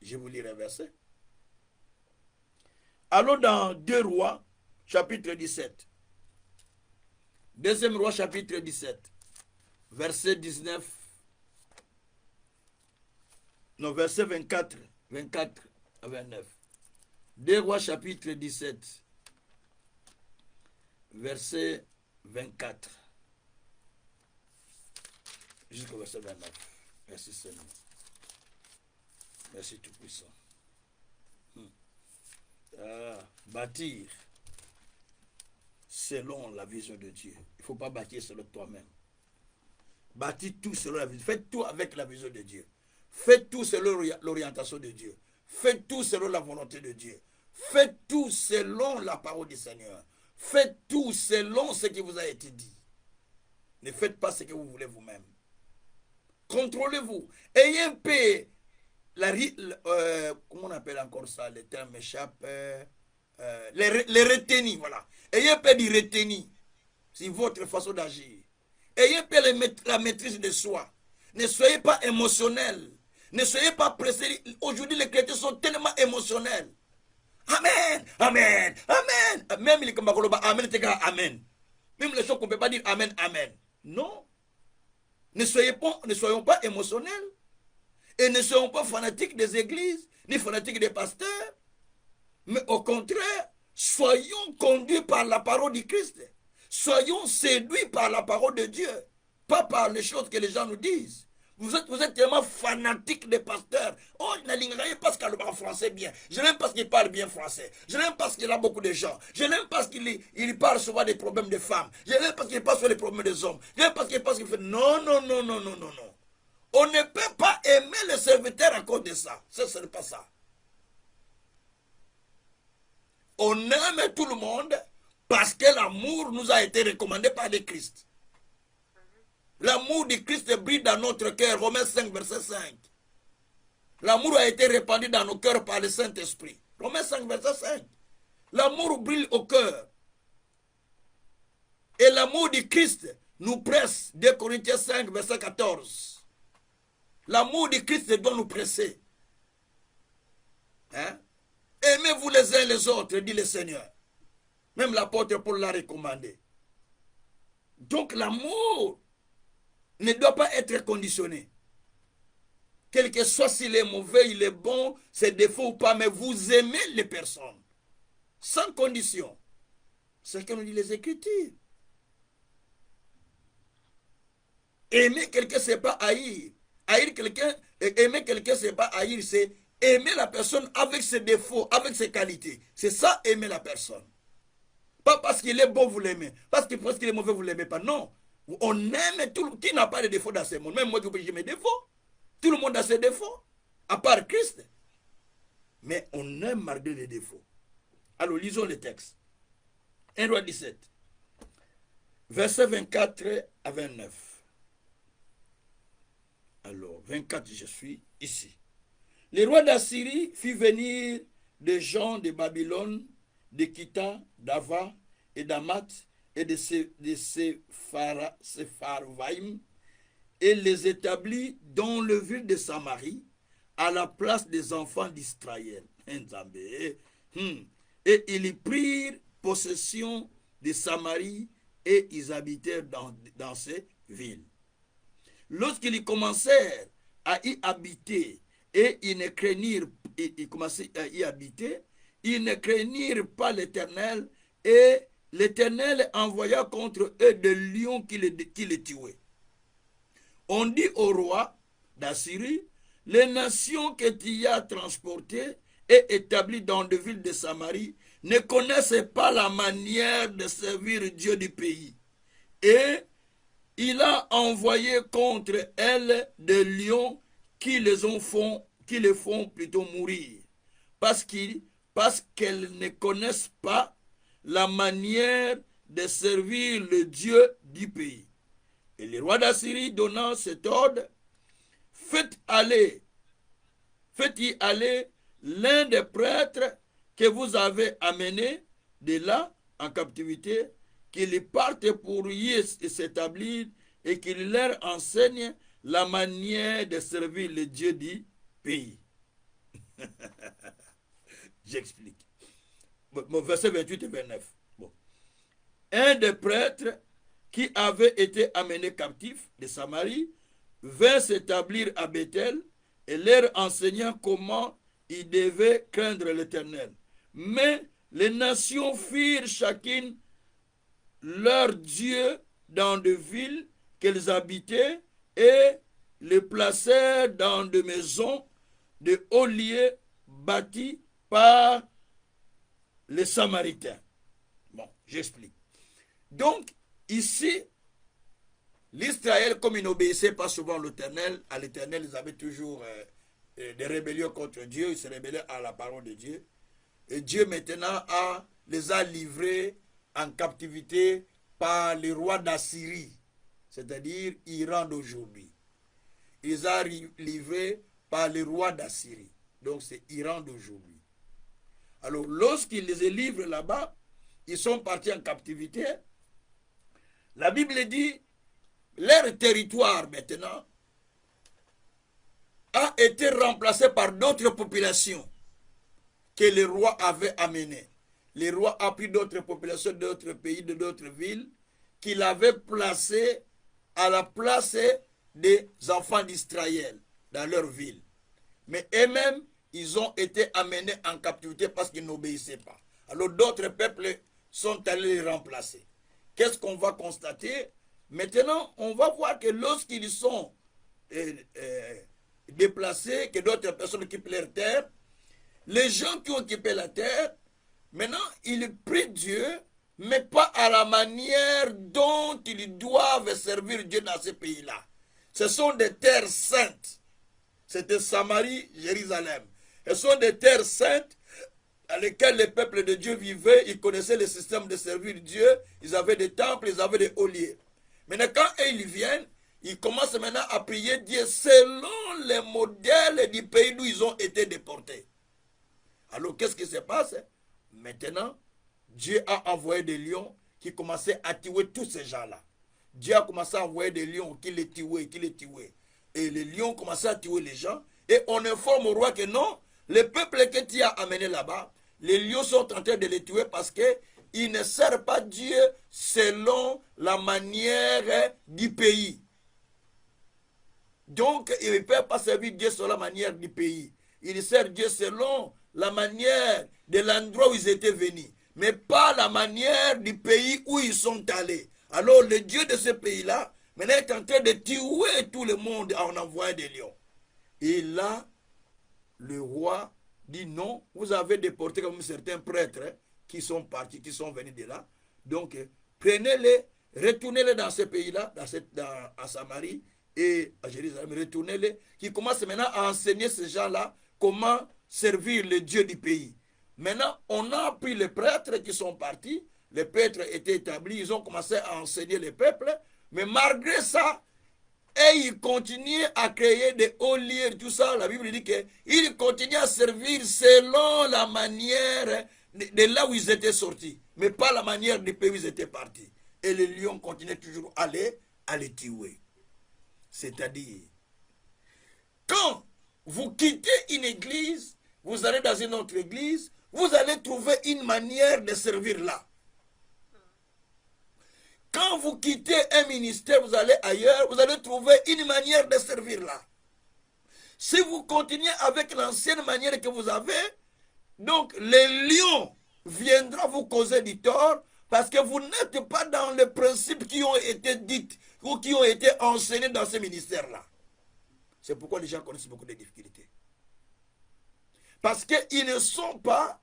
Je vous lis le verset. Allons dans 2 Rois, chapitre 17. Deuxième Roi, chapitre 17. Verset 19. Non, verset 24 à 29. 2 Rois, chapitre 17. Verset 24. Jusqu'au verset 29. Merci Seigneur. Merci Tout-Puissant. Bâtir selon la vision de Dieu. Il ne faut pas bâtir selon toi-même. Bâtis tout selon la vision. Faites tout avec la vision de Dieu. Faites tout selon l'orientation de Dieu. Faites tout selon la volonté de Dieu. Faites tout selon la parole du Seigneur. Faites tout selon ce qui vous a été dit. Ne faites pas ce que vous voulez vous-même. Contrôlez-vous. Ayez un peu comment on appelle encore ça? Le terme m'échappe. Les retenus, voilà. Ayez un peu de retenus. C'est votre façon d'agir. Ayez un peu la maîtrise de soi. Ne soyez pas émotionnel. Ne soyez pas pressé. Aujourd'hui, les chrétiens sont tellement émotionnels. Amen, amen, amen. Même les Kambakoloba, amen, amen. Même les choses qu'on ne peut pas dire amen, amen. Non. Ne soyons pas émotionnels. Et ne soyons pas fanatiques des églises, ni fanatiques des pasteurs. Mais au contraire, soyons conduits par la parole du Christ. Soyons séduits par la parole de Dieu. Pas par les choses que les gens nous disent. Vous êtes tellement fanatiques des pasteurs. Oh, je n'aime pas parce qu'il parle français bien. Je n'aime pas parce qu'il parle bien français. Je n'aime pas parce qu'il a beaucoup de gens. Je n'aime pas parce qu'il parle souvent des problèmes des femmes. Je n'aime pas parce qu'il parle sur les problèmes des hommes. Je n'aime pas parce qu'il fait... Non, non, non, non, non, non, non. On ne peut pas aimer le serviteur à cause de ça. Ce n'est pas ça. On aime tout le monde parce que l'amour nous a été recommandé par le Christ. L'amour du Christ brille dans notre cœur. Romains 5, verset 5. L'amour a été répandu dans nos cœurs par le Saint-Esprit. Romains 5, verset 5. L'amour brille au cœur. Et l'amour du Christ nous presse. 2 Corinthiens 5, verset 14. L'amour de Christ doit nous presser. Hein? Aimez-vous les uns les autres, dit le Seigneur. Même l'apôtre Paul l'a recommandé. Donc l'amour ne doit pas être conditionné. Quel que soit s'il est mauvais, il est bon, ses défauts ou pas, mais vous aimez les personnes. Sans condition. C'est ce que nous dit les Écritures. Aimer quelqu'un, ce n'est pas haïr. Haïr quelqu'un, aimer quelqu'un, ce n'est pas haïr, c'est aimer la personne avec ses défauts, avec ses qualités. C'est ça, aimer la personne. Pas parce qu'il est bon, vous l'aimez. Parce qu'il est mauvais, vous ne l'aimez pas. Non. On aime tout le monde. Qui n'a pas de défauts dans ce monde? Même moi, j'ai mes défauts. Tout le monde a ses défauts. À part Christ. Mais on aime malgré les défauts. Alors, lisons le texte. 1 Roi 17. Versets 24 à 29. Alors, 24, je suis ici. Le roi d'Assyrie fit venir des gens de Babylone, de Kita, d'Ava et d'Amath et de Sepharvaïm et les établit dans le ville de Samarie à la place des enfants d'Israël. Et ils y prirent possession de Samarie et ils habitèrent dans ces villes. Lorsqu'ils commencèrent à y habiter et ils ne craignirent, ils commençaient à y habiter, ils ne craignirent pas l'Éternel et l'Éternel envoya contre eux des lions qui les tuaient. On dit au roi d'Assyrie, les nations que tu as transportées et établies dans des villes de Samarie ne connaissent pas la manière de servir Dieu du pays. Et il a envoyé contre elles des lions qui les font plutôt mourir. Parce qu'elles ne connaissent pas la manière de servir le Dieu du pays. Et le roi d'Assyrie donna cet ordre, faites y aller l'un des prêtres que vous avez amené de là en captivité, qu'il parte pour y s'établir et qu'il leur enseigne la manière de servir le Dieu du pays. J'explique. Verset 28 et 29. Bon. Un des prêtres qui avait été amené captif de Samarie vint s'établir à Bethel et leur enseignant comment ils devaient craindre l'Éternel. Mais les nations firent chacune leur Dieu dans des villes qu'elles habitaient et les placèrent dans des maisons de hauts lieux bâtis par les Samaritains. Bon, j'explique. Donc, ici, l'Israël, comme ils n'obéissaient pas souvent à l'Éternel, ils avaient toujours des rébellions contre Dieu, ils se rébellaient à la parole de Dieu. Et Dieu maintenant les a livrés en captivité par les rois d'Assyrie, c'est-à-dire Iran d'aujourd'hui. Il les a livrés par les rois d'Assyrie, donc c'est Iran d'aujourd'hui. Alors, lorsqu'il les livrent là-bas, ils sont partis en captivité. La Bible dit, leur territoire maintenant a été remplacé par d'autres populations que les rois avaient amenées. Les rois ont pris d'autres populations, d'autres pays, de d'autres villes, qu'il avait placées à la place des enfants d'Israël dans leur ville. Mais eux-mêmes, ils ont été amenés en captivité parce qu'ils n'obéissaient pas. Alors d'autres peuples sont allés les remplacer. Qu'est-ce qu'on va constater? Maintenant, on va voir que lorsqu'ils sont déplacés, que d'autres personnes occupent leur terre, les gens qui ont occupé la terre, maintenant, ils prient Dieu, mais pas à la manière dont ils doivent servir Dieu dans ces pays-là. Ce sont des terres saintes. C'était Samarie, Jérusalem. Ce sont des terres saintes dans lesquelles les peuples de Dieu vivaient. Ils connaissaient le système de servir Dieu. Ils avaient des temples, ils avaient des hauts lieux. Maintenant, quand ils viennent, ils commencent maintenant à prier Dieu selon les modèles du pays d'où ils ont été déportés. Alors, qu'est-ce qui se passe? Maintenant, Dieu a envoyé des lions qui commençaient à tuer tous ces gens-là. Dieu a commencé à envoyer des lions qui les tuaient, Et les lions commençaient à tuer les gens. Et on informe au roi que non, le peuple que tu as amené là-bas, les lions sont en train de les tuer parce qu'ils ne servent pas Dieu selon la manière du pays. Donc, ils ne peuvent pas servir Dieu selon la manière du pays. Ils servent Dieu selon la manière de l'endroit où ils étaient venus, mais pas la manière du pays où ils sont allés. Alors, le Dieu de ce pays-là, maintenant, est en train de tuer tout le monde en envoyant des lions. Et là, le roi dit non, vous avez déporté comme certains prêtres qui sont partis, qui sont venus de là. Donc, prenez-les, retournez-les dans ce pays-là, à Samarie et à Jérusalem, retournez-les, qui commencent maintenant à enseigner ces gens-là comment servir le Dieu du pays. Maintenant, on a pris les prêtres qui sont partis, les prêtres étaient établis, ils ont commencé à enseigner les peuples, mais malgré ça, et ils continuent à créer des hauts lieux, tout ça. La Bible dit qu'ils continuent à servir selon la manière de là où ils étaient sortis, mais pas la manière du pays où ils étaient partis. Et les lions continuaient toujours à les tuer. C'est-à-dire, quand vous quittez une église, vous allez dans une autre église, vous allez trouver une manière de servir là. Quand vous quittez un ministère, vous allez ailleurs, vous allez trouver une manière de servir là. Si vous continuez avec l'ancienne manière que vous avez, donc les lions viendront vous causer du tort parce que vous n'êtes pas dans les principes qui ont été dits ou qui ont été enseignés dans ce ministère-là. C'est pourquoi les gens connaissent beaucoup de difficultés. Parce qu'ils ne sont pas,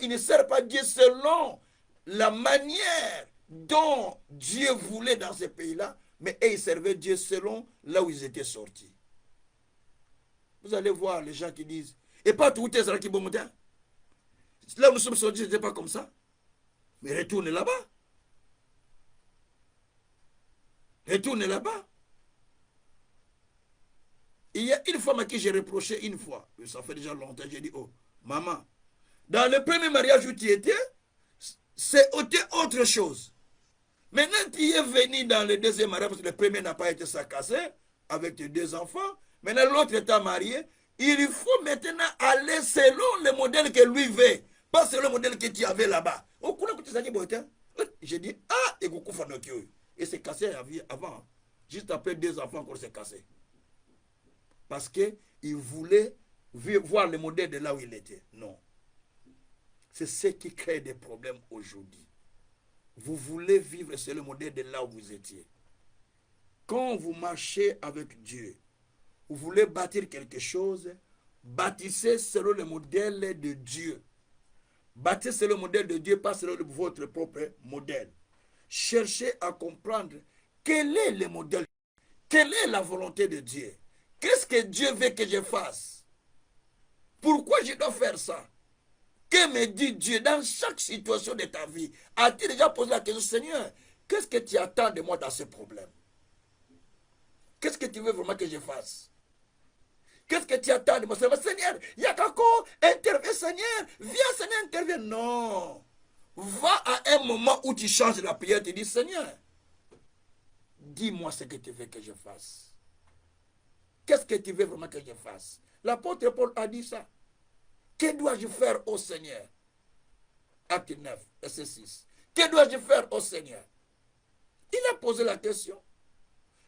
ils ne servent pas Dieu selon la manière dont Dieu voulait dans ce pays-là, mais ils servaient Dieu selon là où ils étaient sortis. Vous allez voir les gens qui disent, et pas tout est ça qui bon matin. Là où nous sommes sortis, ce n'était pas comme ça. Mais retournez là-bas. Retournez là-bas. Il y a une femme à qui j'ai reproché une fois, ça fait déjà longtemps, j'ai dit, oh, maman, dans le premier mariage où tu étais, c'était autre chose. Maintenant, tu es venu dans le deuxième mariage, parce que le premier n'a pas été saccagé, avec tes deux enfants. Maintenant, l'autre est marié. Il faut maintenant aller selon le modèle que lui veut, pas selon le modèle que tu avais là-bas. J'ai dit, ah, et c'est cassé avant. Juste après 2 enfants, encore c'est cassé. Parce qu'il voulait voir le modèle de là où il était. Non. C'est ce qui crée des problèmes aujourd'hui. Vous voulez vivre sur le modèle de là où vous étiez. Quand vous marchez avec Dieu, vous voulez bâtir quelque chose, bâtissez selon le modèle de Dieu. Bâtissez selon le modèle de Dieu, pas selon votre propre modèle. Cherchez à comprendre quel est le modèle, quelle est la volonté de Dieu. Qu'est-ce que Dieu veut que je fasse? Pourquoi je dois faire ça? Que me dit Dieu dans chaque situation de ta vie? As-tu déjà posé la question, Seigneur, qu'est-ce que tu attends de moi dans ce problème? Qu'est-ce que tu veux vraiment que je fasse? Qu'est-ce que tu attends de moi? Seigneur, il y a qu'encore, interviens Seigneur, viens Seigneur, interviens. Non. Va à un moment où tu changes la prière, tu dis, Seigneur, dis-moi ce que tu veux que je fasse. Qu'est-ce que tu veux vraiment que je fasse? L'apôtre Paul a dit ça. Que dois-je faire au Seigneur? Acte 9, verset 6. Que dois-je faire au Seigneur? Il a posé la question.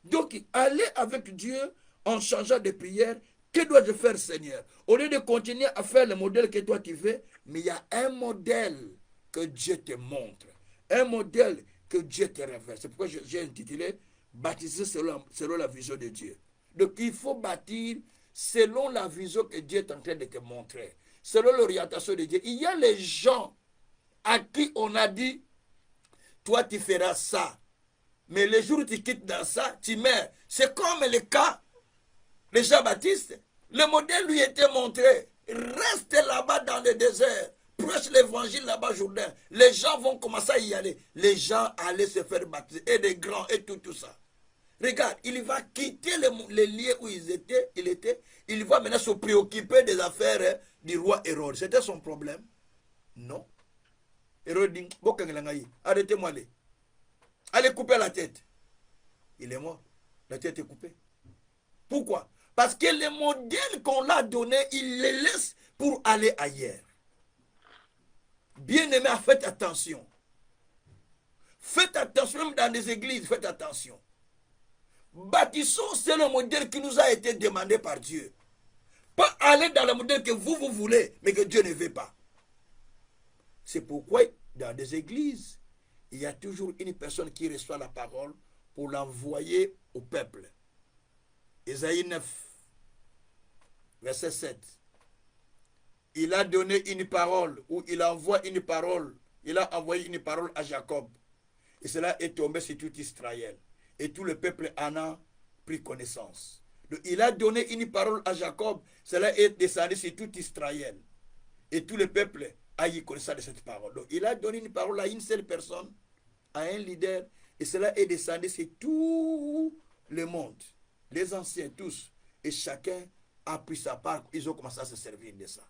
Donc, aller avec Dieu en changeant de prière. Que dois-je faire, Seigneur? Au lieu de continuer à faire le modèle que toi tu veux, mais il y a un modèle que Dieu te montre. Un modèle que Dieu te révèle. C'est pourquoi j'ai intitulé Baptiser selon la vision de Dieu. Donc, il faut bâtir selon la vision que Dieu est en train de te montrer. Selon l'orientation de Dieu. Il y a les gens à qui on a dit, toi tu feras ça. Mais le jour où tu quittes dans ça, tu meurs. C'est comme le cas de Jean-Baptiste. Le modèle lui était montré. Reste là-bas dans le désert. Prêche l'évangile là-bas, Jourdain. Les gens vont commencer à y aller. Les gens allaient se faire baptiser. Et des grands et tout ça. Regarde, il va quitter les lieux où il était. Il va maintenant se préoccuper des affaires du roi Hérode. C'était son problème? Non. Hérode dit, arrêtez-moi allez couper la tête. Il est mort. La tête est coupée. Pourquoi? Parce que les modèles qu'on l'a donnés, il les laisse pour aller ailleurs. Bien-aimés, faites attention. Faites attention, même dans les églises, faites attention. Bâtissons, c'est le modèle qui nous a été demandé par Dieu. Pas aller dans le modèle que vous voulez, mais que Dieu ne veut pas. C'est pourquoi, dans des églises, il y a toujours une personne qui reçoit la parole pour l'envoyer au peuple. Ésaïe 9, verset 7. Il a donné une parole, ou il envoie une parole. Il a envoyé une parole à Jacob. Et cela est tombé sur tout Israël. Et tout le peuple en a pris connaissance. Donc, il a donné une parole à Jacob. Cela est descendu sur tout Israël. Et tout le peuple a eu connaissance de cette parole. Donc, il a donné une parole à une seule personne, à un leader. Et cela est descendu sur tout le monde. Les anciens, tous. Et chacun a pris sa part. Ils ont commencé à se servir de ça.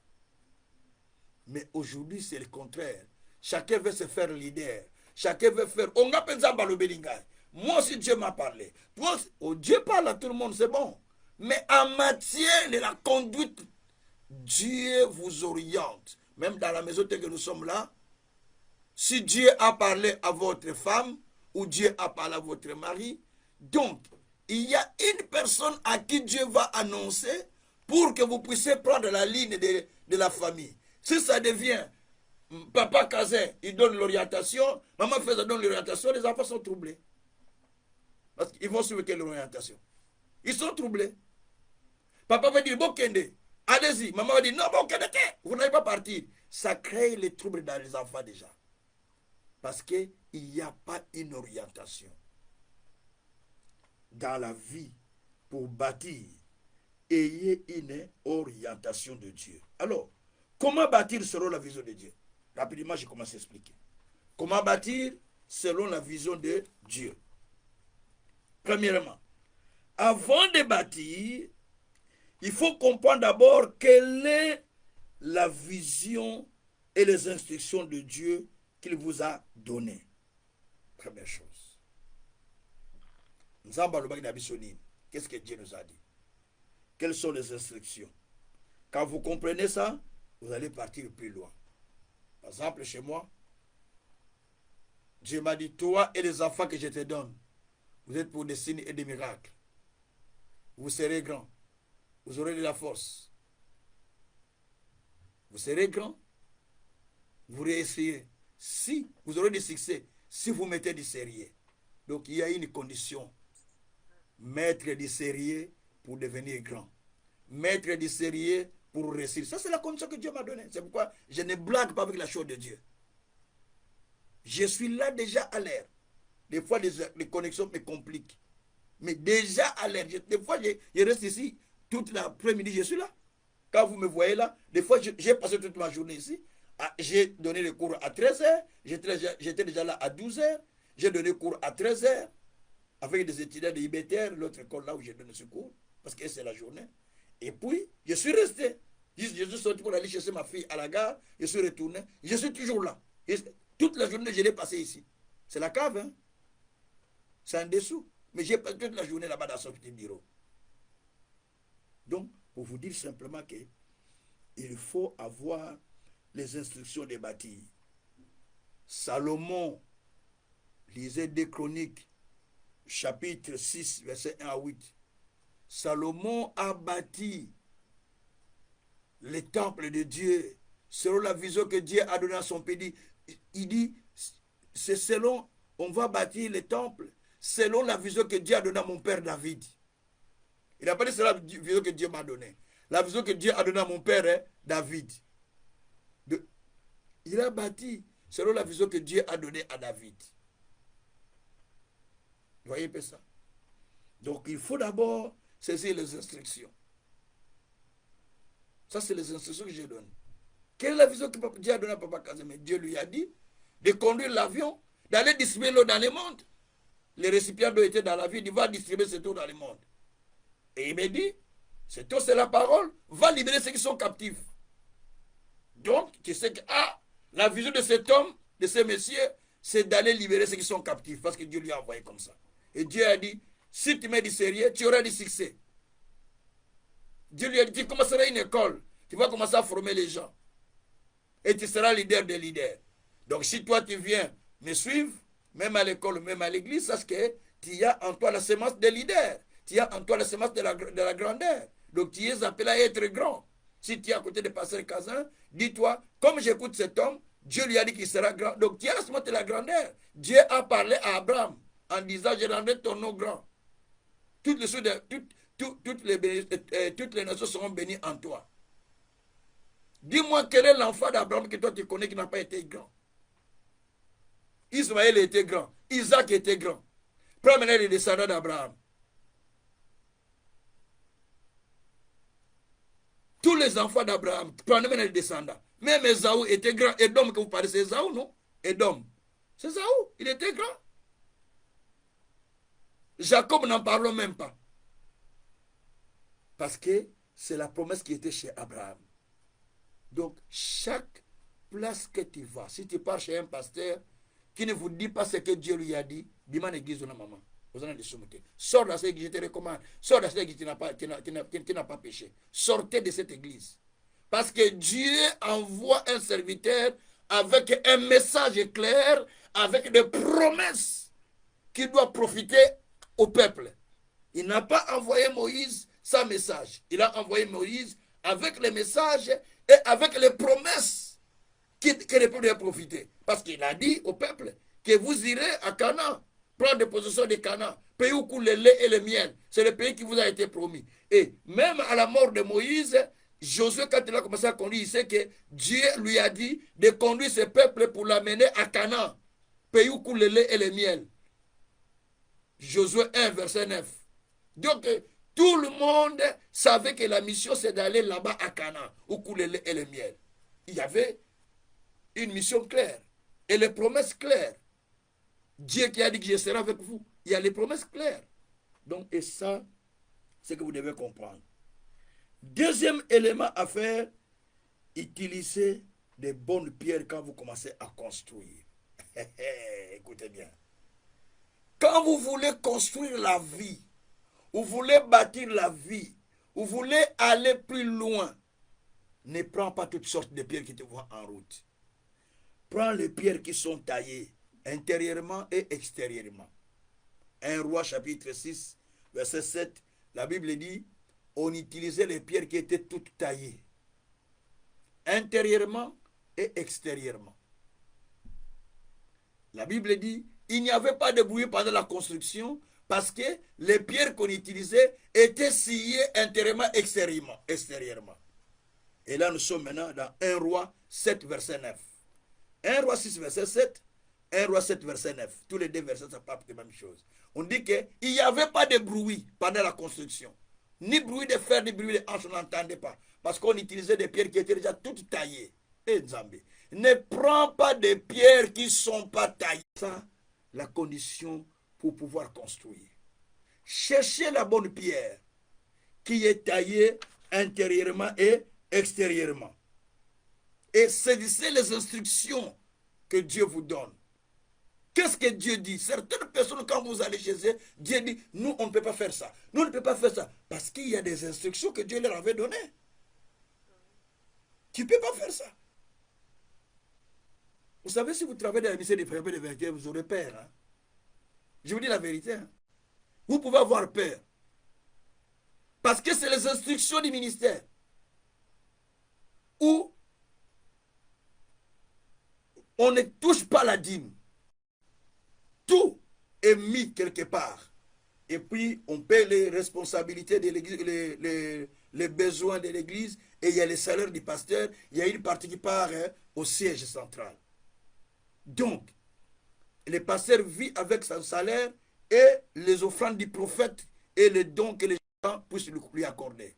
Mais aujourd'hui, c'est le contraire. Chacun veut se faire leader. Chacun veut faire. On a pensé à Balobelinga. Moi aussi, Dieu m'a parlé. Toi, oh, Dieu parle à tout le monde, c'est bon. Mais en matière de la conduite, Dieu vous oriente. Même dans la maison que nous sommes là, si Dieu a parlé à votre femme, ou Dieu a parlé à votre mari, donc, il y a une personne à qui Dieu va annoncer pour que vous puissiez prendre la ligne de la famille. Si ça devient papa Kazin, il donne l'orientation, maman Feza donne l'orientation, les enfants sont troublés. Parce qu'ils vont suivre quelle orientation? Ils sont troublés. Papa va dire, bon Kende, allez-y. Maman va dire, non, bon Kende, vous n'allez pas partir. Ça crée les troubles dans les enfants déjà. Parce qu'il n'y a pas une orientation. Dans la vie, pour bâtir, ayez une orientation de Dieu. Alors, comment bâtir selon la vision de Dieu? Rapidement, je commence à expliquer. Comment bâtir selon la vision de Dieu? Premièrement, avant de bâtir, il faut comprendre d'abord quelle est la vision et les instructions de Dieu qu'il vous a données. Première chose. Qu'est-ce que Dieu nous a dit? Quelles sont les instructions? Quand vous comprenez ça, vous allez partir plus loin. Par exemple, chez moi, Dieu m'a dit, toi et les enfants que je te donne, vous êtes pour des signes et des miracles. Vous serez grands. Vous aurez de la force. Vous serez grands. Vous réussirez. Si vous aurez du succès, si vous mettez du sérieux. Donc il y a une condition. Mettre du sérieux pour devenir grand. Mettre du sérieux pour réussir. Ça, c'est la condition que Dieu m'a donnée. C'est pourquoi je ne blague pas avec la chose de Dieu. Je suis là déjà à l'air. Des fois, les connexions me compliquent. Mais déjà à l'air. Des fois, je reste ici. Toute l'après-midi, je suis là. Quand vous me voyez là, des fois, j'ai passé toute ma journée ici. J'ai donné le cours à 13h. J'étais déjà là à 12h. J'ai donné cours à 13h. Avec des étudiants de IBTR, l'autre école là où j'ai donné ce cours. Parce que c'est la journée. Et puis, je suis resté. Je suis sorti pour aller chercher ma fille à la gare. Je suis retourné. Je suis toujours là. Toute la journée, je l'ai passé ici. C'est la cave, hein. C'est en dessous. Mais j'ai passé toute la journée là-bas dans son petit bureau. Donc, pour vous dire simplement qu'il faut avoir les instructions de bâtir. Salomon, lisez 2 Chroniques, chapitre 6, verset 1 à 8. Salomon a bâti le temple de Dieu selon la vision que Dieu a donnée à son pays. Il dit, c'est selon, on va bâtir le temple selon la vision que Dieu a donnée à mon père David. Il n'a pas dit c'est la vision que Dieu m'a donnée. La vision que Dieu a donnée à mon père David. Il a bâti selon la vision que Dieu a donnée à David. Vous voyez un peu ça? Donc il faut d'abord saisir les instructions. Ça, c'est les instructions que je donne. Quelle est la vision que Dieu a donnée à Papa Kazemé? Dieu lui a dit de conduire l'avion, d'aller distribuer l'eau dans le monde. Les récipients d'eau étaient dans la ville, il va distribuer cette eau dans le monde. Et il m'a dit, cette eau, c'est la parole, va libérer ceux qui sont captifs. Donc, tu sais que, la vision de cet homme, de ce monsieur, c'est d'aller libérer ceux qui sont captifs, parce que Dieu lui a envoyé comme ça. Et Dieu a dit, si tu mets du sérieux, tu auras du succès. Dieu lui a dit, tu commenceras une école. Tu vas commencer à former les gens. Et tu seras leader des leaders. Donc si toi tu viens me suivre, même à l'école, même à l'église, sache que tu as en toi la semence des leaders. Tu as en toi la semence de la grandeur. Donc tu es appelé à être grand. Si tu es à côté de Pasteur Kazan, dis-toi, comme j'écoute cet homme, Dieu lui a dit qu'il sera grand. Donc tu as la semence de la grandeur. Dieu a parlé à Abraham en disant, je rendrai ton nom grand. Toutes les nations seront bénies en toi. Dis-moi quel est l'enfant d'Abraham que toi tu connais qui n'a pas été grand. Ismaël était grand. Isaac était grand. Prends maintenant les descendants d'Abraham. Tous les enfants d'Abraham, prenez maintenant les descendants. Même Esaü était grand. Edom que vous parlez, c'est Esaü, non? Edom. C'est Esaü, il était grand. Jacob n'en parlons même pas. Parce que c'est la promesse qui était chez Abraham. Donc, chaque place que tu vas, si tu pars chez un pasteur qui ne vous dit pas ce que Dieu lui a dit, dis-moi l'église de la maman. Vous en avez des sommité. Sors de cette église, je te recommande. Sors de cette église qui n'a pas péché. Sortez de cette église. Parce que Dieu envoie un serviteur avec un message clair, avec des promesses qui doivent profiter au peuple. Il n'a pas envoyé Moïse sans message. Il a envoyé Moïse avec les messages et avec les promesses que le peuple doit profiter. Parce qu'il a dit au peuple que vous irez à Canaan, prendre des possessions de Canaan, pays où coule le lait et le miel. C'est le pays qui vous a été promis. Et même à la mort de Moïse, Josué, quand il a commencé à conduire, il sait que Dieu lui a dit de conduire ce peuple pour l'amener à Canaan, pays où coule le lait et le miel. Josué 1, verset 9. Donc, tout le monde savait que la mission, c'est d'aller là-bas à Canaan, où coule le lait et le miel. Il y avait une mission claire et les promesses claires. Dieu qui a dit que je serai avec vous, il y a les promesses claires. Donc, et ça, c'est que vous devez comprendre. Deuxième élément à faire, utilisez des bonnes pierres quand vous commencez à construire. Écoutez bien. Quand vous voulez construire la vie, vous voulez bâtir la vie, vous voulez aller plus loin, ne prends pas toutes sortes de pierres qui te voient en route. Prends les pierres qui sont taillées intérieurement et extérieurement. 1 Roi chapitre 6, verset 7, la Bible dit, on utilisait les pierres qui étaient toutes taillées, intérieurement et extérieurement. La Bible dit, il n'y avait pas de bruit pendant la construction parce que les pierres qu'on utilisait étaient sciées intérieurement, extérieurement. Et là, nous sommes maintenant dans 1 Roi 7, verset 9. 1 Roi 6, verset 7, 1 Roi 7, verset 9. Tous les deux versets, ça parle de la même chose. On dit qu'il n'y avait pas de bruit pendant la construction. Ni bruit de fer, ni bruit de hanche, on n'entendait pas. Parce qu'on utilisait des pierres qui étaient déjà toutes taillées. Et Nzambé, ne prends pas des pierres qui ne sont pas taillées. Ça, la condition pour pouvoir construire. Cherchez la bonne pierre qui est taillée intérieurement et extérieurement. Et saisissez les instructions que Dieu vous donne. Qu'est-ce que Dieu dit? Certaines personnes, quand vous allez chez eux, Dieu dit, nous, on ne peut pas faire ça. Nous, on ne peut pas faire ça. Parce qu'il y a des instructions que Dieu leur avait données. Tu ne peux pas faire ça. Vous savez, si vous travaillez dans la mission des frères de vérité, vous aurez peur. Hein? Je vous dis la vérité. Hein? Vous pouvez avoir peur. Parce que c'est les instructions du ministère. Où on ne touche pas la dîme. Tout est mis quelque part. Et puis, on paie les responsabilités de l'église, les besoins de l'église, et il y a les salaires du pasteur, il y a une partie qui part au siège central. Donc, le pasteur vit avec son salaire et les offrandes du prophète et les dons que les gens puissent lui accorder.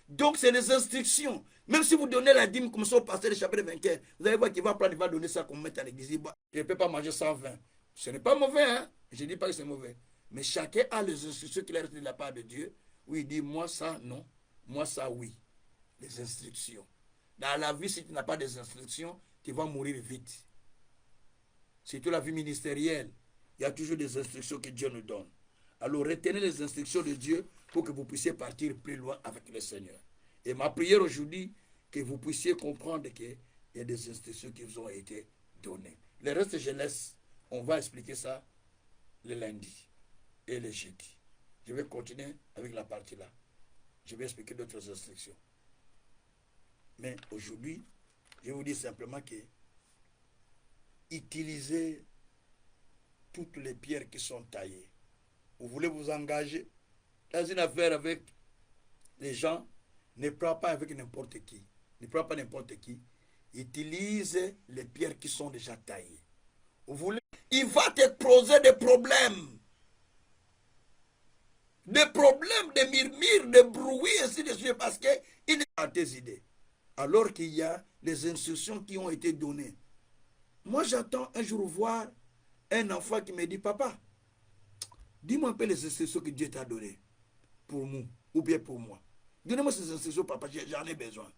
Donc, c'est les instructions. Même si vous donnez la dîme comme ça au pasteur de chapitre 24, vous allez voir qu'il va prendre, il va donner ça comme mettre à l'église. Je ne peux pas manger 120. Ce n'est pas mauvais, hein? Je ne dis pas que c'est mauvais. Mais chacun a les instructions qu'il a reçues de la part de Dieu. Où il dit, moi ça, non. Moi ça, oui. Les instructions. Dans la vie, si tu n'as pas des instructions, tu vas mourir vite. Surtout la vie ministérielle, il y a toujours des instructions que Dieu nous donne. Alors retenez les instructions de Dieu pour que vous puissiez partir plus loin avec le Seigneur. Et ma prière aujourd'hui, que vous puissiez comprendre qu'il y a des instructions qui vous ont été données. Le reste, je laisse. On va expliquer ça le lundi et le jeudi. Je vais continuer avec la partie là. Je vais expliquer d'autres instructions. Mais aujourd'hui, je vous dis simplement que utilisez toutes les pierres qui sont taillées. Vous voulez vous engager dans une affaire avec les gens, ne prends pas avec n'importe qui. Ne prends pas n'importe qui. Utilise les pierres qui sont déjà taillées. Vous voulez, il va te poser des problèmes. Des problèmes, des murmures, des bruits, ainsi de suite, parce qu'il est à tes idées. Alors qu'il y a les instructions qui ont été données. Moi, j'attends un jour voir un enfant qui me dit, papa, dis-moi un peu les instructions que Dieu t'a données pour nous, ou bien pour moi. Donnez-moi ces instructions, papa, j'en ai besoin.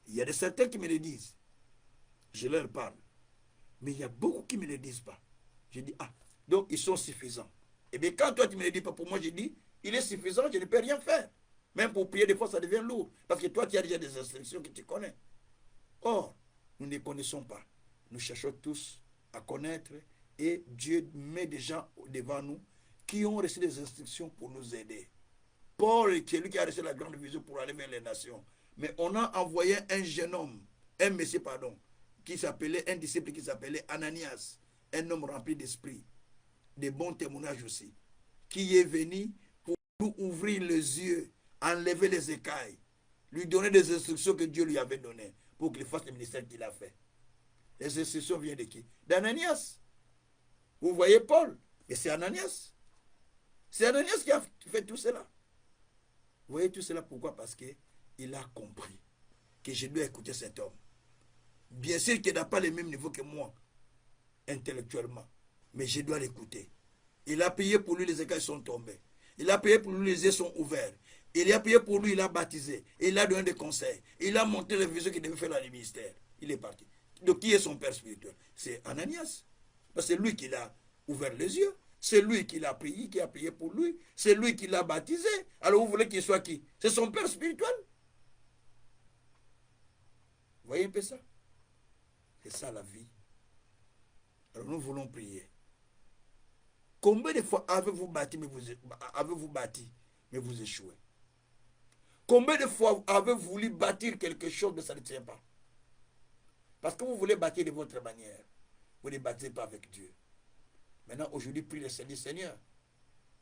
Il y a de certains qui me le disent. Je leur parle. Mais il y a beaucoup qui ne me le disent pas. Je dis, ah, donc ils sont suffisants. Et bien quand toi tu me le dis pas pour moi, je dis, il est suffisant, je ne peux rien faire. Même pour prier, des fois, ça devient lourd. Parce que toi, tu as déjà des instructions que tu connais. Or, nous ne connaissons pas. Nous cherchons tous à connaître et Dieu met des gens devant nous qui ont reçu des instructions pour nous aider. Paul, qui est lui qui a reçu la grande vision pour aller vers les nations. Mais on a envoyé un jeune homme, un monsieur, pardon, qui s'appelait, un disciple qui s'appelait Ananias, un homme rempli d'esprit, de bons témoignages aussi, qui est venu pour nous ouvrir les yeux, enlever les écailles, lui donner des instructions que Dieu lui avait données pour qu'il fasse le ministère qu'il a fait. Les instructions viennent de qui? D'Ananias. Vous voyez Paul, mais c'est Ananias. C'est Ananias qui a fait tout cela. Vous voyez tout cela pourquoi? Parce qu'il a compris que je dois écouter cet homme. Bien sûr qu'il n'a pas le même niveau que moi, intellectuellement, mais je dois l'écouter. Il a prié pour lui, les écailles sont tombées. Il a prié pour lui, les yeux sont ouverts. Il a prié pour lui, il a baptisé. Il a donné des conseils. Il a montré les visions qu'il devait faire dans le ministère. Il est parti. Donc qui est son père spirituel? C'est Ananias. C'est lui qui l'a ouvert les yeux. C'est lui qui l'a prié, qui a prié pour lui. C'est lui qui l'a baptisé. Alors vous voulez qu'il soit qui? C'est son père spirituel. Vous voyez un peu ça? C'est ça la vie. Alors nous voulons prier. Combien de fois avez-vous bâti, mais vous échouez? Combien de fois avez-vous voulu bâtir quelque chose, mais ça ne tient pas? Parce que vous voulez bâtir de votre manière. Vous ne bâtissez pas avec Dieu. Maintenant, aujourd'hui, prie le Seigneur. Seigneur,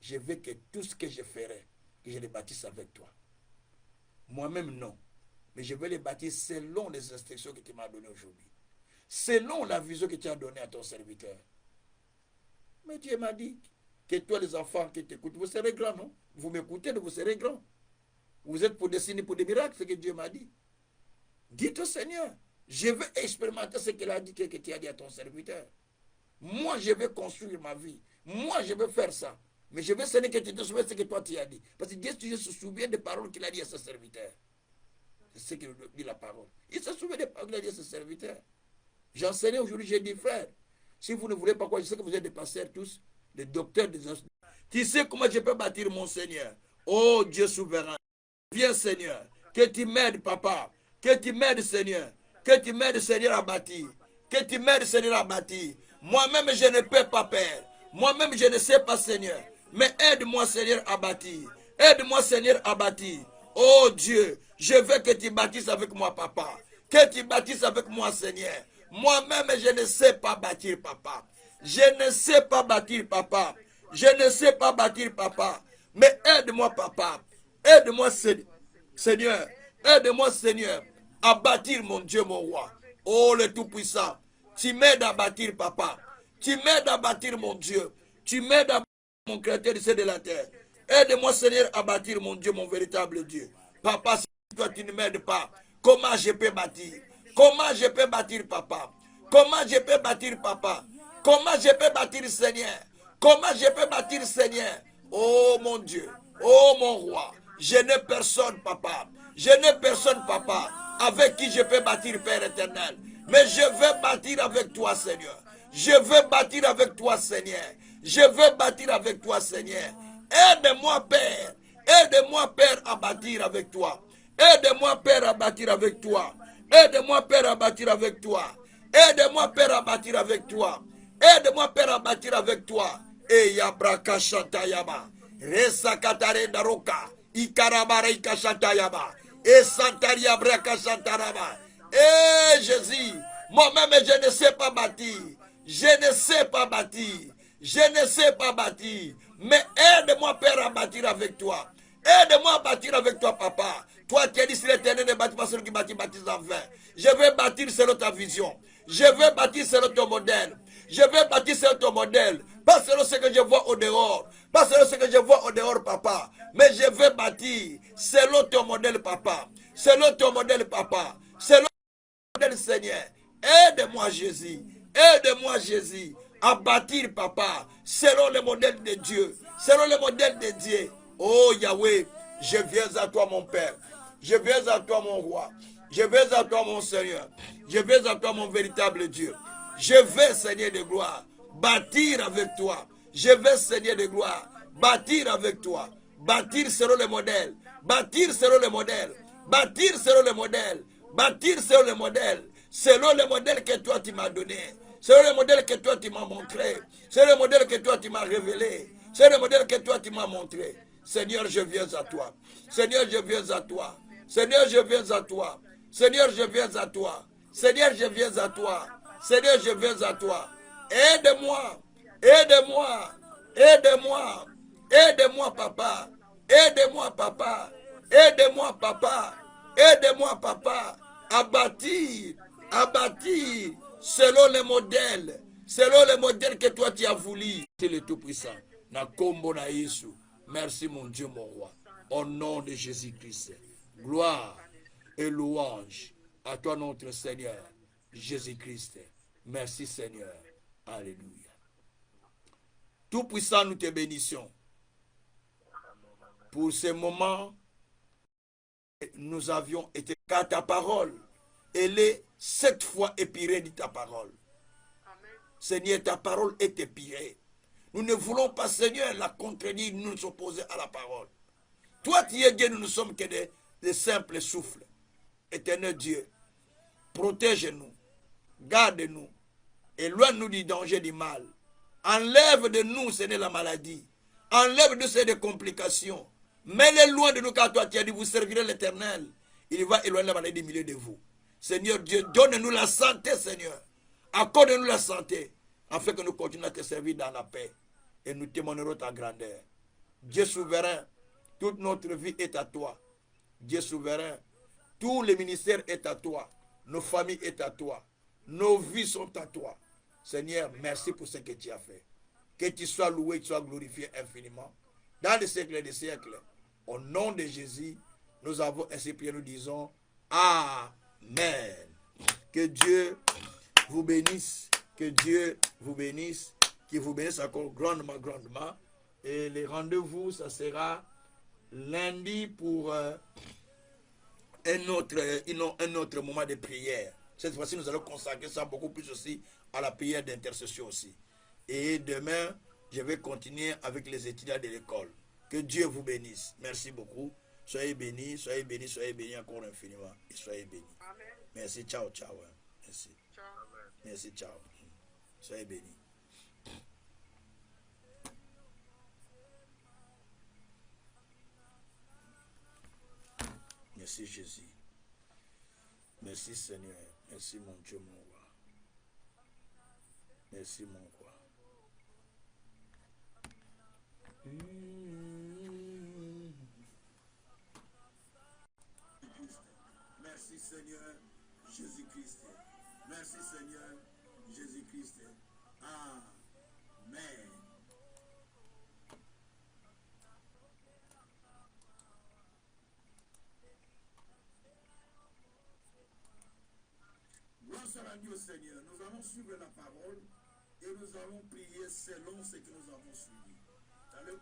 je veux que tout ce que je ferai, que je le bâtisse avec toi. Moi-même, non. Mais je veux le bâtir selon les instructions que tu m'as données aujourd'hui. Selon la vision que tu as donnée à ton serviteur. Mais Dieu m'a dit que toi, les enfants qui t'écoutent, vous serez grands, non? Vous m'écoutez, vous serez grands. Vous êtes pour dessiner pour des miracles, c'est ce que Dieu m'a dit. Dites au Seigneur, je veux expérimenter ce qu'il a dit, que tu as dit à ton serviteur. Moi, je vais construire ma vie. Moi, je veux faire ça. Mais je veux, Seigneur, que tu te souviennes de ce que toi tu as dit. Parce que Dieu se souvient des paroles qu'il a dit à ses serviteurs. C'est ce qu'il dit la parole. Il se souvient des paroles qu'il a dit à ses serviteurs. J'enseignais aujourd'hui, j'ai dit, frère, si vous ne voulez pas quoi, je sais que vous êtes des pasteurs tous, des docteurs, des enseignants. Tu sais comment je peux bâtir mon Seigneur? Oh Dieu souverain. Viens Seigneur, que tu m'aides papa, que tu m'aides Seigneur, que tu m'aides Seigneur à bâtir, que tu m'aides Seigneur à bâtir. Moi-même je ne peux pas faire, moi-même je ne sais pas Seigneur, mais aide-moi Seigneur à bâtir, aide-moi Seigneur à bâtir. Oh Dieu, je veux que tu bâtisses avec moi papa, que tu bâtisses avec moi Seigneur. Moi-même je ne sais pas bâtir papa, je ne sais pas bâtir papa, je ne sais pas bâtir papa, mais aide-moi papa. Aide-moi, Seigneur, aide-moi, Seigneur, à bâtir, mon Dieu, mon roi. Oh, le Tout-Puissant, tu m'aides à bâtir, papa. Tu m'aides à bâtir, mon Dieu. Tu m'aides à bâtir, mon Créateur du ciel de la terre. Aide-moi, Seigneur, à bâtir, mon Dieu, mon véritable Dieu. Papa, si toi, tu ne m'aides pas, comment je peux bâtir? Comment je peux bâtir, papa? Comment je peux bâtir, papa? Comment je peux bâtir, Seigneur? Comment je peux bâtir, Seigneur? Oh, mon Dieu. Oh, mon roi. Je n'ai personne, papa. Je n'ai personne, papa, avec qui je peux bâtir, Père éternel. Mais je vais bâtir avec toi, Seigneur. Je veux bâtir avec toi, Seigneur. Je veux bâtir avec toi, Seigneur. Aide-moi, Père. Aide-moi, Père, à bâtir avec toi. Aide-moi, Père, à bâtir avec toi. Aide-moi, Père, à bâtir avec toi. Aide-moi, Père, à bâtir avec toi. Aide-moi, Père, à bâtir avec toi. Et Yabraka Shatayama. Resa Katare Daroka. Ikarabare Ikashatayama. Et Santaria Braka Santarama. Eh Jésus, moi-même je ne sais pas bâtir. Je ne sais pas bâtir. Je ne sais pas bâtir. Mais aide-moi, Père, à bâtir avec toi. Aide-moi à bâtir avec toi, Papa. Toi qui as dit si l'Éternel ne bâtit pas celui qui bâtit, bâtit en vain. Je vais bâtir selon ta vision. Je vais bâtir selon ton modèle. Je vais bâtir selon ton modèle. Pas selon ce que je vois au dehors. Pas selon ce que je vois au dehors, Papa. Mais je vais bâtir selon ton modèle, Papa. Selon ton modèle, Papa. Selon ton modèle, Seigneur. Aide-moi, Jésus. Aide-moi, Jésus, à bâtir, Papa, selon le modèle de Dieu. Selon le modèle de Dieu. Oh Yahweh, je viens à toi, mon Père. Je viens à toi, mon roi. Je viens à toi, mon Seigneur. Je viens à toi, mon véritable Dieu. Je vais, Seigneur de gloire, bâtir avec toi. Je vais, Seigneur de gloire, bâtir avec toi. Bâtir selon le modèle. Bâtir selon le modèle. Bâtir selon le modèle. Bâtir selon le modèle. Selon le modèle que toi tu m'as donné. Selon le modèle que toi tu m'as montré. Selon le modèle que toi tu m'as révélé. Selon le modèle que toi tu m'as montré. Seigneur, je viens à toi. Seigneur, je viens à toi. Seigneur, je viens à toi. Seigneur, je viens à toi. Seigneur, je viens à toi. Seigneur, je viens à toi. Aide-moi. Aide-moi. Aide-moi. Aide-moi, Papa. Aide-moi, Papa. Aide-moi, Papa. Aide-moi, Papa, à bâtir selon les modèles que toi tu as voulu. C'est le Tout-Puissant. Na kombo na Yesu. Merci, mon Dieu, mon roi. Au nom de Jésus-Christ. Gloire et louange à toi, notre Seigneur, Jésus-Christ. Merci, Seigneur. Alléluia. Tout-Puissant, nous te bénissons pour ce moment. Nous avions été car ta parole, elle est 7 fois épirée de ta parole. Amen. Seigneur, ta parole est épirée. Nous ne voulons pas, Seigneur, la contredire, nous opposer à la parole. Toi, tu es Dieu, nous ne sommes que des simples souffles. Éternel Dieu, protège-nous, garde-nous, éloigne-nous du danger du mal. Enlève de nous, Seigneur, la maladie. Enlève de nous, Seigneur, des complications. Mets-les loin de nous, car toi, tu as dit, vous servirez l'Éternel. Il va éloigner la maladie du milieu de vous. Seigneur Dieu, donne-nous la santé, Seigneur. Accorde-nous la santé, afin que nous continuions à te servir dans la paix. Et nous témoignerons ta grandeur. Dieu souverain, toute notre vie est à toi. Dieu souverain, tout le ministère est à toi. Nos familles est à toi. Nos vies sont à toi. Seigneur, merci pour ce que tu as fait. Que tu sois loué, que tu sois glorifié infiniment. Dans les siècles des siècles. Au nom de Jésus, nous avons ainsi prié, nous disons Amen. Que Dieu vous bénisse. Que Dieu vous bénisse. Qu'il vous bénisse encore grandement, grandement. Et les rendez-vous, ça sera lundi pour un autre moment de prière. Cette fois-ci, nous allons consacrer ça beaucoup plus aussi à la prière d'intercession aussi. Et demain, je vais continuer avec les étudiants de l'école. Que Dieu vous bénisse. Merci beaucoup. Soyez bénis, soyez bénis, soyez bénis encore infiniment. Et soyez bénis. Amen. Merci, ciao, ciao. Merci. Ciao. Merci, ciao. Soyez bénis. Merci Jésus. Merci Seigneur. Merci mon Dieu, mon roi. Merci mon roi. Merci Seigneur Jésus-Christ. Merci Seigneur Jésus-Christ. Amen. Gloire soit rendue au Seigneur. Nous allons suivre la parole et nous allons prier selon ce que nous avons suivi. Allez.